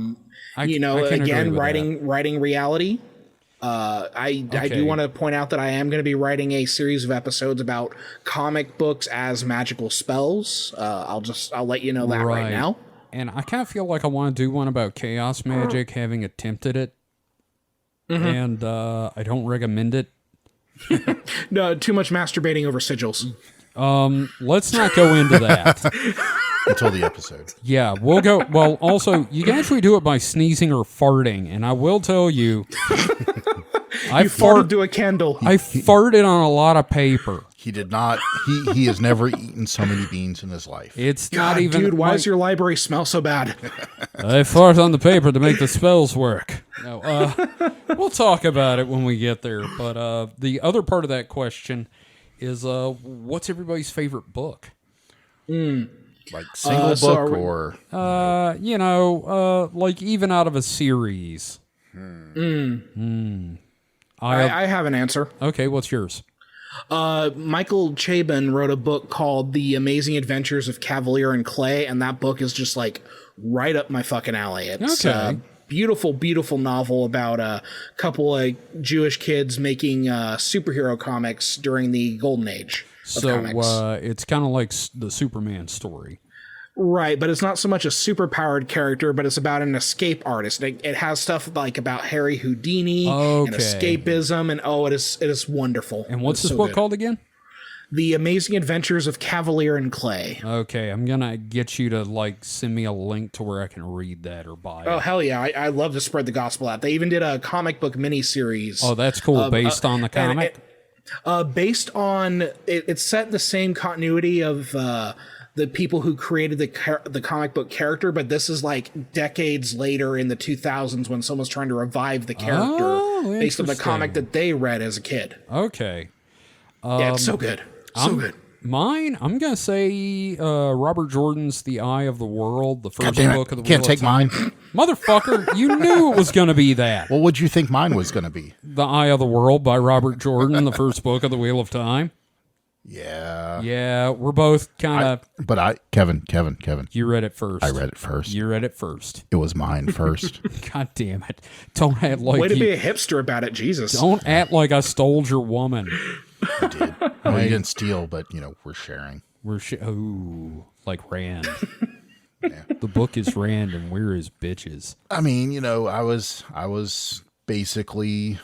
I again, writing reality. I do want to point out that I am going to be writing a series of episodes about comic books as magical spells. I'll let you know that right now. And I kind of feel like I want to do one about chaos magic, having attempted it. Mm-hmm. And I don't recommend it. No, too much masturbating over sigils. Let's not go into that. Until the episode. Yeah, we'll go. Well, also, you can actually do it by sneezing or farting. And I will tell you, I farted to a candle. I farted on a lot of paper. He did not. He has never eaten so many beans in his life. It's God, not even. Dude, why does your library smell so bad? I fart on the paper to make the spells work. No, we'll talk about it when we get there. But the other part of that question is, what's everybody's favorite book? Like single book or like even out of a series. I have an answer. Okay, what's yours? Michael Chabon wrote a book called The Amazing Adventures of Cavalier and Clay, and that book is just like right up my fucking alley. It's a beautiful, beautiful novel about a couple of Jewish kids making superhero comics during the golden age of comics. So it's kind of like the Superman story. Right, but it's not so much a superpowered character, but it's about an escape artist. It has stuff like about Harry Houdini and escapism, and it is wonderful. And what's this book called again? The Amazing Adventures of Cavalier and Clay. Okay, I'm gonna get you to like send me a link to where I can read that or buy it. Oh hell yeah! I love to spread the gospel out. They even did a comic book miniseries. Oh, that's cool. Based on the comic. Based on it's set in the same continuity of the people who created the comic book character, but this is like decades later in the 2000s when someone's trying to revive the character based on the comic that they read as a kid. Okay. Yeah, it's so good. So good. Mine, I'm going to say Robert Jordan's The Eye of the World, the first book of the Can't take mine. Motherfucker, you knew it was going to be that. Well, what'd you think mine was going to be? The Eye of the World by Robert Jordan, the first book of the Wheel of Time. Yeah. Yeah, we're both kind of... But Kevin. You read it first. I read it first. You read it first. It was mine first. God damn it. Don't act like Way to be a hipster about it, Jesus. Don't act like I stole your woman. I did. Well, you didn't steal, but, we're sharing. Like Rand. Yeah. The book is Rand and we're his bitches. I mean, I was basically,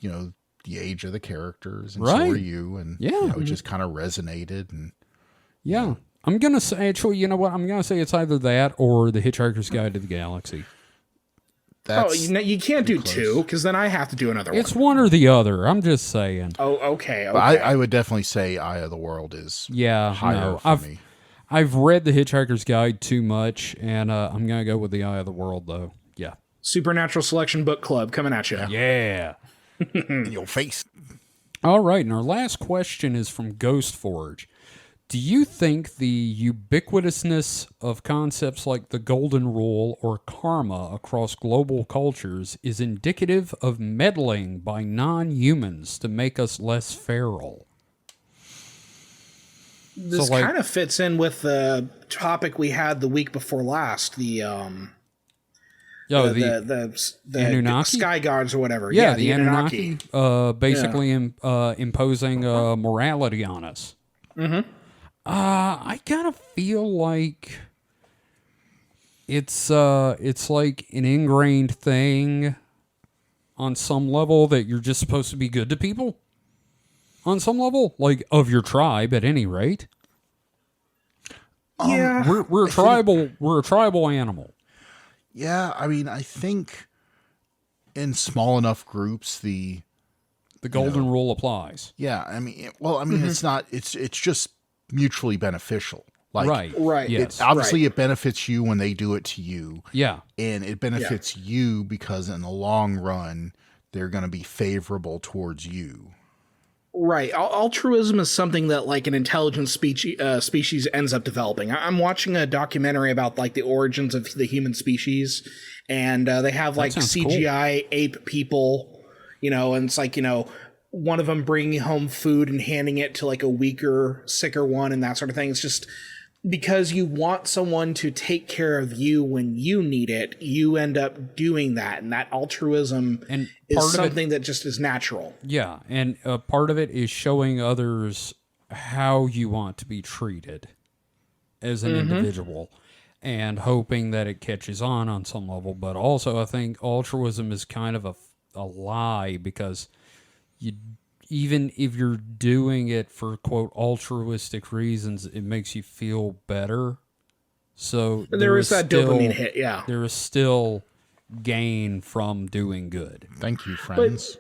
the age of the characters, and so were you, and it just kind of resonated. And yeah, I'm gonna say actually, you know what? I'm gonna say it's either that or The Hitchhiker's Guide to the Galaxy. You can't do two, because then I have to do another one. It's one or the other. I'm just saying. Oh, okay. But I would definitely say Eye of the World is higher for me. I've read The Hitchhiker's Guide too much, and I'm gonna go with The Eye of the World, though. Yeah. Supernatural Selection Book Club coming at you. Yeah. In your face. All right, and our last question is from Ghost Forge. Do you think the ubiquitousness of concepts like the golden rule or karma across global cultures is indicative of meddling by non-humans to make us less feral? This kind of fits in with the topic we had the week before last, the Anunnaki? Sky Gods or whatever. Yeah, the Anunnaki basically imposing morality on us. Mm-hmm. I kind of feel like it's like an ingrained thing on some level that you're just supposed to be good to people. On some level, like of your tribe, at any rate. Yeah, we're a tribal. We're a tribal animal. Yeah, I mean, I think in small enough groups, the golden rule applies. Yeah, I mean, it's not. It's just mutually beneficial. Like, right. Yes. Obviously, it benefits you when they do it to you. Yeah, and it benefits you because in the long run, they're going to be favorable towards you. Right. Altruism is something that like an intelligent species ends up developing. I'm watching a documentary about like the origins of the human species, and they have like CGI ape people, and it's like, one of them bringing home food and handing it to like a weaker, sicker one and that sort of thing. It's just because you want someone to take care of you when you need it, you end up doing that. And that altruism is something that just is natural. Yeah. And part of it is showing others how you want to be treated as an individual and hoping that it catches on some level. But also I think altruism is kind of a lie, because even if you're doing it for, quote, altruistic reasons, it makes you feel better. So there is that dopamine hit, yeah. There is still gain from doing good. Thank you, friends.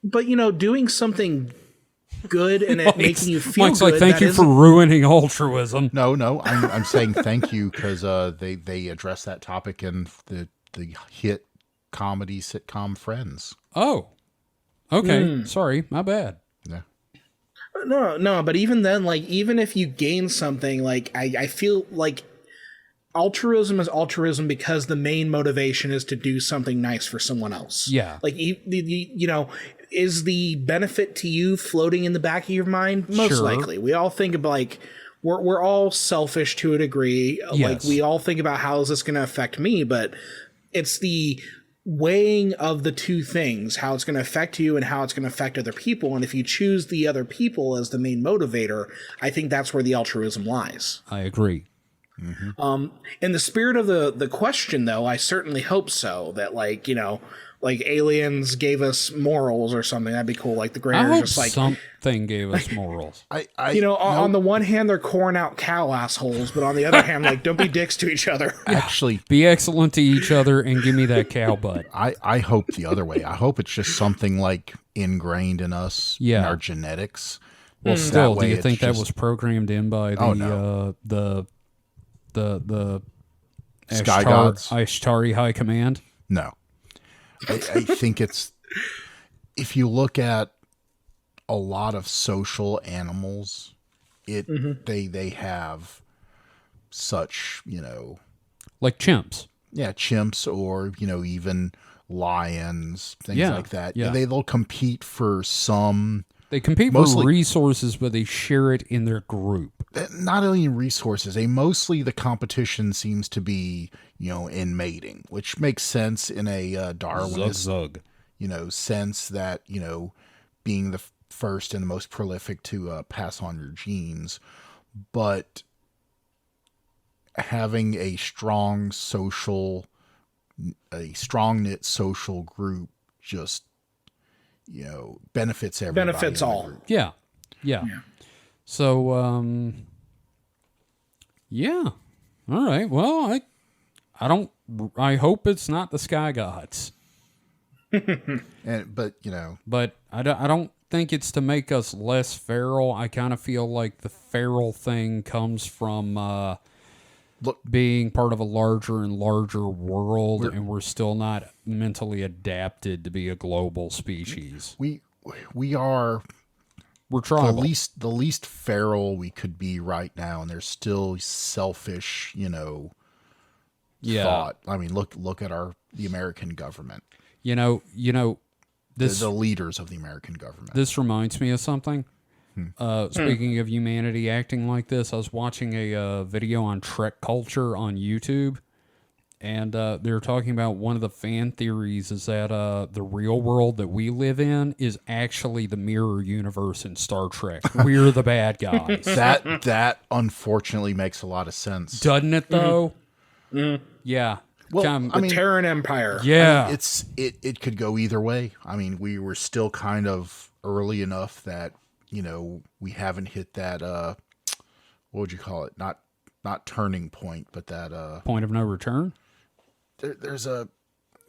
But doing something good and it making you feel Mike's good. Like, thank you for ruining altruism. No, I'm saying thank you because they address that topic in the hit comedy sitcom Friends. Oh. Okay, sorry, my bad. Yeah. No, but even then, like, even if you gain something, like, I feel like altruism is altruism because the main motivation is to do something nice for someone else. Yeah. Like, is the benefit to you floating in the back of your mind? Most Sure. likely. We all think of like, we're all selfish to a degree. Yes. Like we all think about how is this going to affect me, but it's the weighing of the two things, how it's going to affect you and how it's going to affect other people. And if you choose the other people as the main motivator, I think that's where the altruism lies. I agree. In the spirit of the question, though, I certainly hope so. That like, you know, like aliens gave us morals or something. That'd be cool. Like the I Greater hope just like, something gave us morals. you know, on the one hand, they're coring out cow assholes, but on the other hand, like, don't be dicks to each other. Actually, Be excellent to each other and give me that cow butt. I hope the other way. I hope it's just something like ingrained in us, in Yeah. our genetics. Well, still, do way you it's think that just- was programmed in by the Oh, no. the Sky gods? Ashtari High Command? No. I think it's, if you look at a lot of social animals, they have such, you know, Like chimps. yeah, chimps or, you know, even lions, things Yeah, like that. yeah. They'll compete for some, They compete Mostly- for resources, but they share it in their group. not only in resources, mostly the competition seems to be, you know, in mating, which makes sense in a Darwinist, Zug. you know, sense that, you know, being the first and the most prolific to pass on your genes, but having a strong knit social group just, you know, benefits everybody. Benefits in the all. group. Yeah. So, yeah. All right. Well, I hope it's not the Sky Gods, But, you know, but I don't think it's to make us less feral. I kind of feel like the feral thing comes from Look- being part of a larger and larger world, and we're still not mentally adapted to be a global species. we are We're the tribal. least feral we could be right now, and there's still selfish, you know, Yeah. thought. I mean, look at the American government, You know, this the leaders of the American government. this reminds me of something. Speaking of humanity acting like this, I was watching a video on Trek culture on YouTube, and they were talking about one of the fan theories is that the real world that we live in is actually the mirror universe in Star Trek. We're the bad guys. that unfortunately makes a lot of sense. Doesn't it, though? Yeah. Well, Kind of- I mean, Terran Empire. yeah. it could go either way. I mean, we were still kind of early enough that, you know, we haven't hit that what would you call it? Not turning point, but that Point of no return? there's a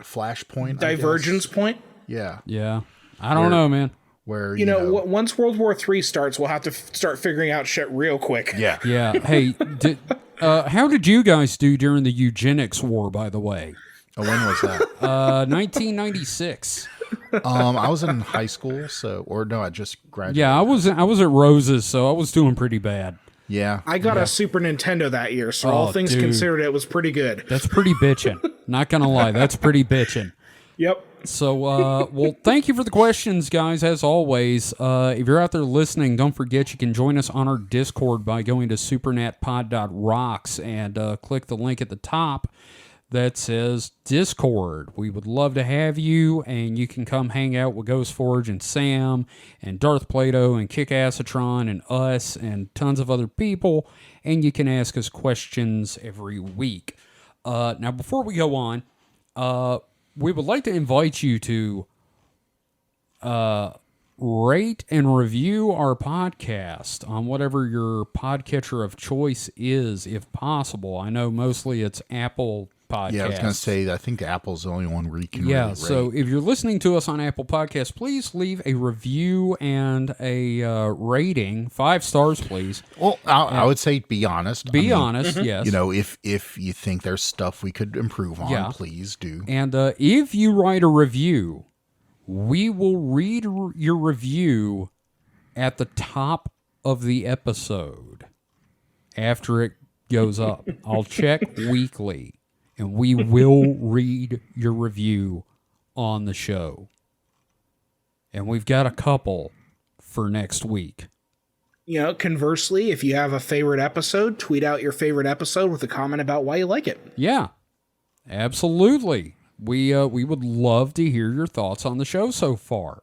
flashpoint, Divergence point. Yeah, Yeah. I don't know, man. where You know, once World War III starts, we'll have to start figuring out shit real quick. yeah. Yeah. Hey, how did you guys do during the eugenics war, by the way? Oh, when was that? 1996. I was in high school, I just graduated. Yeah, I was at Rose's, so I was doing pretty bad. Yeah, I got a Super Nintendo that year, so all things dude. considered, it was pretty good. That's pretty bitchin'. Not gonna lie, that's pretty bitchin'. Yep. So, well, thank you for the questions, guys, as always. If you're out there listening, don't forget you can join us on our Discord by going to supernatpod.rocks and click the link at the top that says Discord. We would love to have you, and you can come hang out with Ghost Forge and Sam and Darth Plato and Kick-Assatron and us and tons of other people, and you can ask us questions every week. Now, before we go on, we would like to invite you to rate and review our podcast on whatever your podcatcher of choice is, if possible. I know mostly it's Apple Podcasts. yeah. I was gonna say, I think Apple's the only one where you can. Yeah, really so rate. if you're listening to us on Apple Podcasts, please leave a review and a rating. 5 stars, please. Well, I would say be honest. Be honest, yes. You know, if you think there's stuff we could improve on, Yeah. please do. And if you write a review, we will read your review at the top of the episode after it goes up. I'll check weekly, and we will read your review on the show. And we've got a couple for next week. You know, conversely, if you have a favorite episode, tweet out your favorite episode with a comment about why you like it. Yeah, absolutely. We would love to hear your thoughts on the show so far.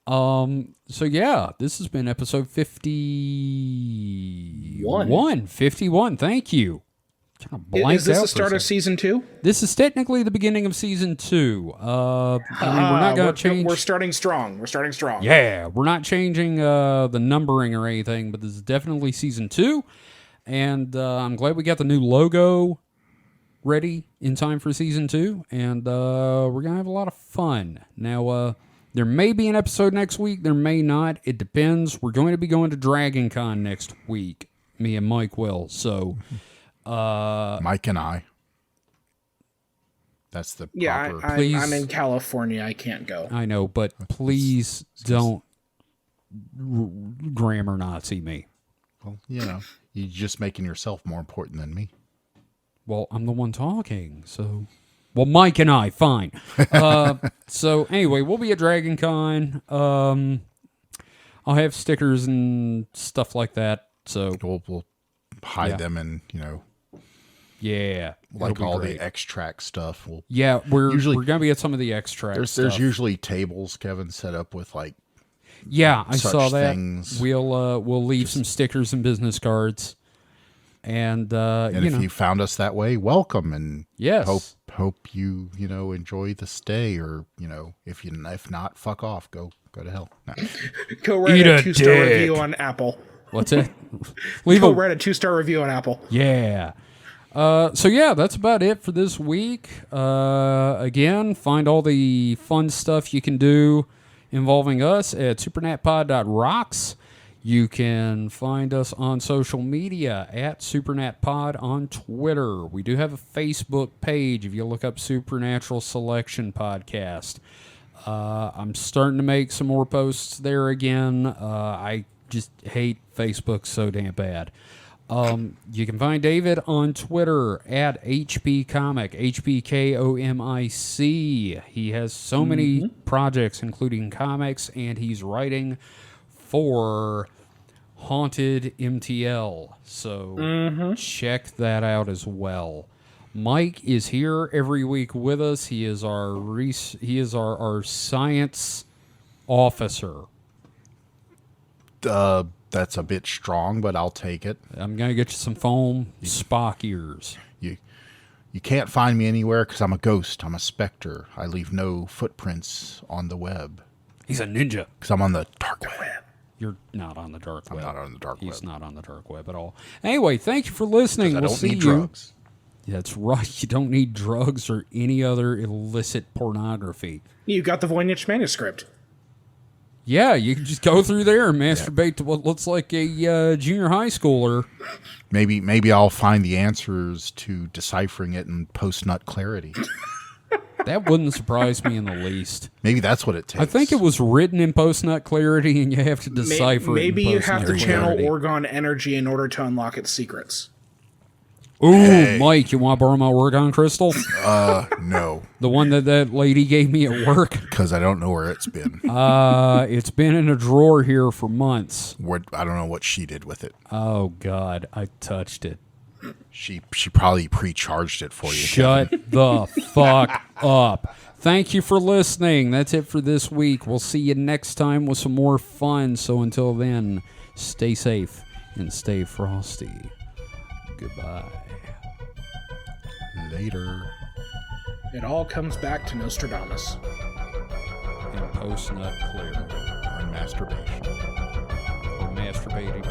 So yeah, this has been episode 51. 51. Thank you. Kind of blanked Is this out the start of season 2? This is technically the beginning of season 2. I mean, we're not going to change. We're starting strong. Yeah, we're not changing the numbering or anything, but this is definitely season 2. And I'm glad we got the new logo ready in time for season 2. And we're going to have a lot of fun. Now, there may be an episode next week. There may not. It depends. We're going to be going to Dragon Con next week. Me and Mike will. So... Mike and I. That's the proper... Yeah, I'm in California. I can't go. I know, but please don't grammar Nazi me. Well, you know, you're just making yourself more important than me. Well, I'm the one talking, so... Well, Mike and I, fine. So, anyway, we'll be at Dragon Con. I'll have stickers and stuff like that, so... We'll hide them and, you know... Yeah, like all the extract stuff. We're going to be at some of the extract stuff. There's usually tables, Kevin, set up with like... Yeah, I saw that. Things. We'll leave some stickers and business cards. And if you found us that way, welcome. And yes. hope you enjoy the stay, or, if not, fuck off. Go to hell. No. Go write a 2-star review on Apple. What's it? Go write a 2-star review on Apple. Yeah. So yeah, that's about it for this week. Again, find all the fun stuff you can do involving us at supernatpod.rocks. You can find us on social media at supernatpod on Twitter. We do have a Facebook page if you look up Supernatural Selection Podcast. I'm starting to make some more posts there again. I just hate Facebook so damn bad. You can find David on Twitter at HPComic, HPKOMIC. He has so many projects, including comics, and he's writing for Haunted MTL. So check that out as well. Mike is here every week with us. He is our science officer. That's a bit strong, but I'll take it. I'm going to get you some foam Spock ears. You can't find me anywhere because I'm a ghost. I'm a specter. I leave no footprints on the web. He's a ninja. Because I'm on the dark web. You're not on the dark web. I'm not on the dark web. He's not on the dark web at all. Anyway, thank you for listening. I don't need drugs. That's right. You don't need drugs or any other illicit pornography. You got the Voynich Manuscript. Yeah, you can just go through there and masturbate to what looks like a junior high schooler. Maybe I'll find the answers to deciphering it in post-nut clarity. That wouldn't surprise me in the least. Maybe that's what it takes. I think it was written in post-nut clarity, and you have to decipher maybe it in you have to post-nut channel clarity. Orgon energy in order to unlock its secrets. Ooh, Hey. Mike, you want to borrow my Orgon crystal? No. The one that lady gave me at work? Because I don't know where it's been. It's been in a drawer here for months. I don't know what she did with it. Oh, God, I touched it. She probably pre-charged it for you. Shut the fuck up. Thank you for listening. That's it for this week. We'll see you next time with some more fun. So until then, stay safe and stay frosty. Goodbye. Later. It all comes back to Nostradamus. And post-nut clear. On masturbation. Or masturbating to